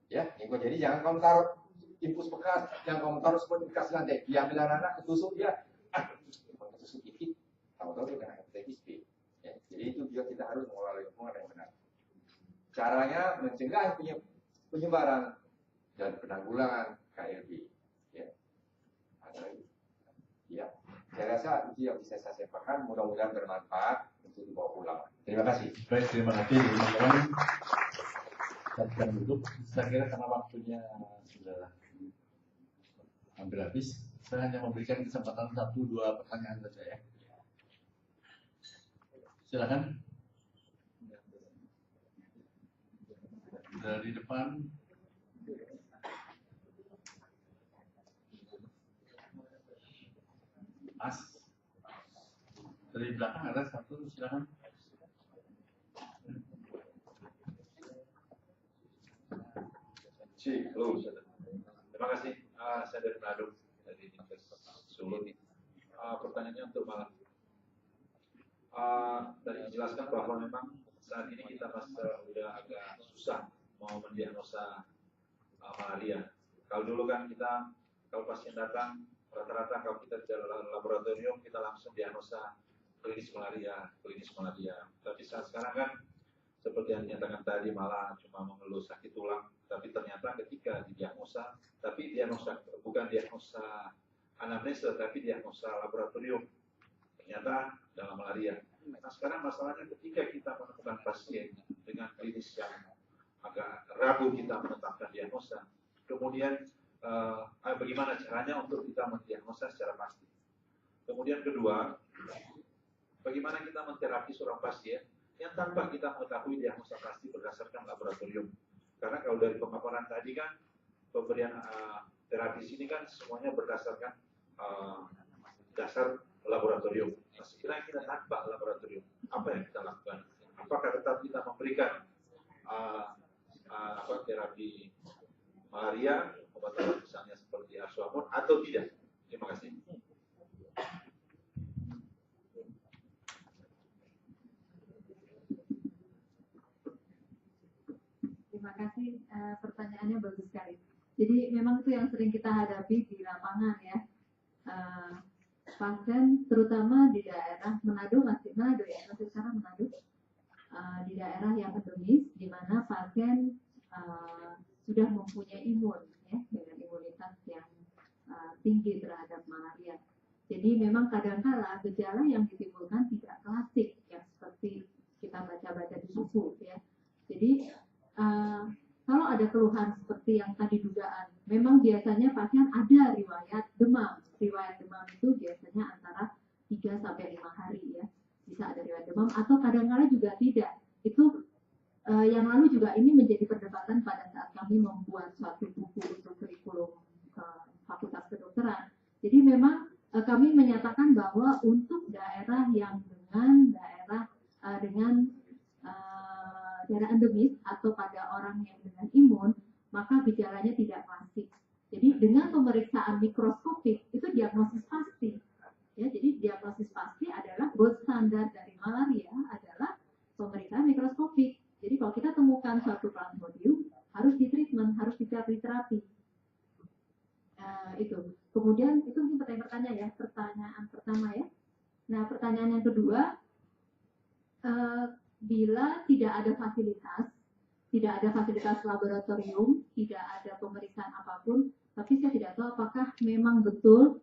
Ya, lingkungan. Jadi jangan kamu taruh infus bekas, jangan kamu taruh seperti bekas lantai. Diambil anak-anak, ketusuk dia, ketusuk dikit, tahu-tahu dia kena hepatitis B. Ya, jadi itu juga kita harus mengelola lingkungan yang benar. Caranya mencegah penyebaran dan penanggulangan KLB. Ya. Ada lagi. Ya. Saya rasa itu yang bisa saya sampaikan. Mudah-mudahan bermanfaat untuk dibawa pulang. Terima kasih. Baik, terima kasih teman-teman. Dan duduk. Saya kira karena waktunya sudah hampir habis, saya hanya memberikan kesempatan 1-2 pertanyaan saja ya. Silakan. Dari depan. Mas. Dari belakang ada satu, silakan. Halo, terima kasih. Saya dari Manado, dari Universitas Solo. Pertanyaannya untuk malam. Tadi dijelaskan bahwa memang saat ini kita masih sudah agak susah mau mendiagnosa malaria. Kalau dulu kan kita, kalau pasien datang, rata-rata kalau kita di laboratorium kita langsung diagnosa klinis malaria. Tapi saat sekarang kan seperti yang dinyatakan tadi malah cuma mengeluh sakit tulang, tapi ternyata ketika didiagnosa, tapi diagnosa bukan diagnosa anamnesa, tapi diagnosa laboratorium, ternyata dalam malaria. Nah sekarang masalahnya ketika kita menemukan pasien dengan klinis yang agak ragu kita menetapkan diagnosa, kemudian bagaimana caranya untuk kita mendiagnosa secara pasti. Kemudian kedua, bagaimana kita menterapi seorang pasien yang tanpa kita mengetahui diagnosa pasti berdasarkan laboratorium. Karena kalau dari pemaparan tadi kan pemberian terapi sini kan semuanya berdasarkan dasar laboratorium. Nah, sekiranya kita tanpa laboratorium, apa yang kita lakukan? Apakah tetap kita memberikan terapi malaria, obat-obat misalnya seperti Arsuamon atau tidak? Terima kasih. Terima kasih, pertanyaannya bagus sekali. Jadi memang itu yang sering kita hadapi di lapangan ya. Pasien terutama di daerah Manado, masih sekarang Manado, di daerah yang endemis, di mana pasien sudah mempunyai imun ya, dengan imunitas yang tinggi terhadap malaria. Jadi memang kadang-kala gejala yang ditimbulkan tidak klasik yang seperti kita baca-baca di susu ya. Jadi kalau ada keluhan seperti yang tadi dugaan, memang biasanya pasien ada riwayat demam. Riwayat demam itu biasanya antara 3-5 hari ya. Bisa ada riwayat demam atau kadang-kala juga tidak. Itu yang lalu juga ini menjadi perdebatan pada saat kami membuat suatu buku untuk kurikulum Fakultas Kedokteran. Jadi memang kami menyatakan bahwa untuk daerah yang dengan daerah endemis atau pada orang yang dengan imun, maka gejalanya tidak klasik. Jadi dengan pemeriksaan mikroskopik itu diagnosis pasti. Ya, jadi diagnosis pasti adalah gold standar dari malaria adalah pemeriksaan mikroskopik. Jadi kalau kita temukan suatu plasmodium harus ditreatment, harus dicari terapi. Itu. Kemudian itu mungkin pertanyaan pertama ya. Nah, pertanyaan yang kedua, bila tidak ada fasilitas laboratorium, tidak ada pemeriksaan apapun, tapi saya tidak tahu apakah memang betul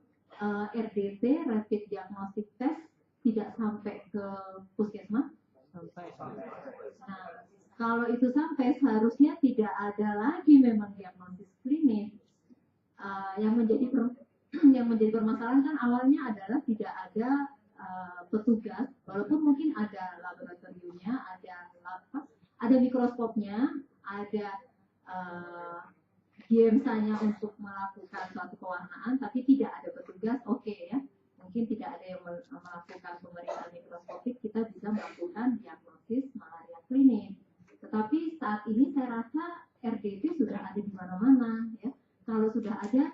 RDT, Rapid Diagnostic Test, tidak sampai ke puskesmas. Nah, kalau itu sampai seharusnya tidak ada lagi memang diagnosis klinis. Yang menjadi permasalahan kan awalnya adalah tidak ada petugas, walaupun mungkin ada laboratoriumnya, ada mikroskopnya, ada GMSA-nya untuk melakukan suatu pewarnaan, tapi tidak ada petugas. Oke ya, mungkin tidak ada yang melakukan pemeriksaan mikroskopik, kita bisa melakukan diagnosis malaria klinis. Tetapi saat ini saya rasa RDP sudah ada di mana-mana ya. Kalau sudah ada,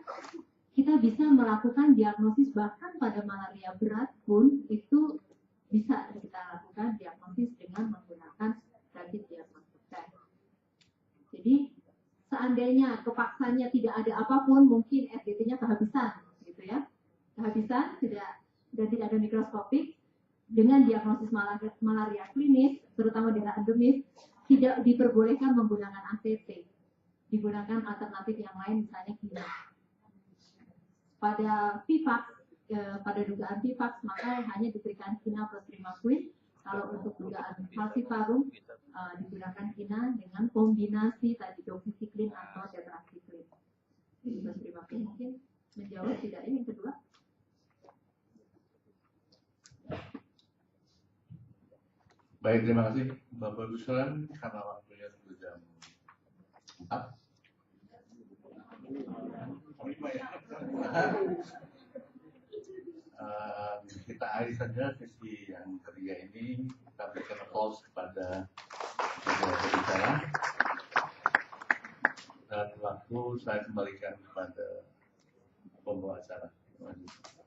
kita bisa melakukan diagnosis, bahkan pada malaria berat pun itu bisa kita lakukan diagnosis dengan menggunakan rapid diagnostic test. Jadi seandainya kepaksanya tidak ada apapun, mungkin RDT-nya kehabisan, gitu ya, kehabisan dan tidak ada mikroskopik, dengan diagnosis malaria klinis, terutama dengan endemis, tidak diperbolehkan menggunakan ACT, digunakan alternatif yang lain, misalnya KINA. Pada PIVAX, pada dugaan PIVAX, maka hanya diberikan KINA plus Primaquine. Kalau untuk dugaan falciparum, digunakan KINA dengan kombinasi tadi doxycycline atau tetracycline. Plus Primaquine mungkin menjawab tidak ini yang kedua. Baik, terima kasih Bapak Ibu sekalian, karena waktunya sudah jam 4. Kita akhiri saja sesi yang ketiga ini. Kita berikan applause kepada pembicara. Dan waktu saya kembalikan kepada pembawa acara. Terima kasih.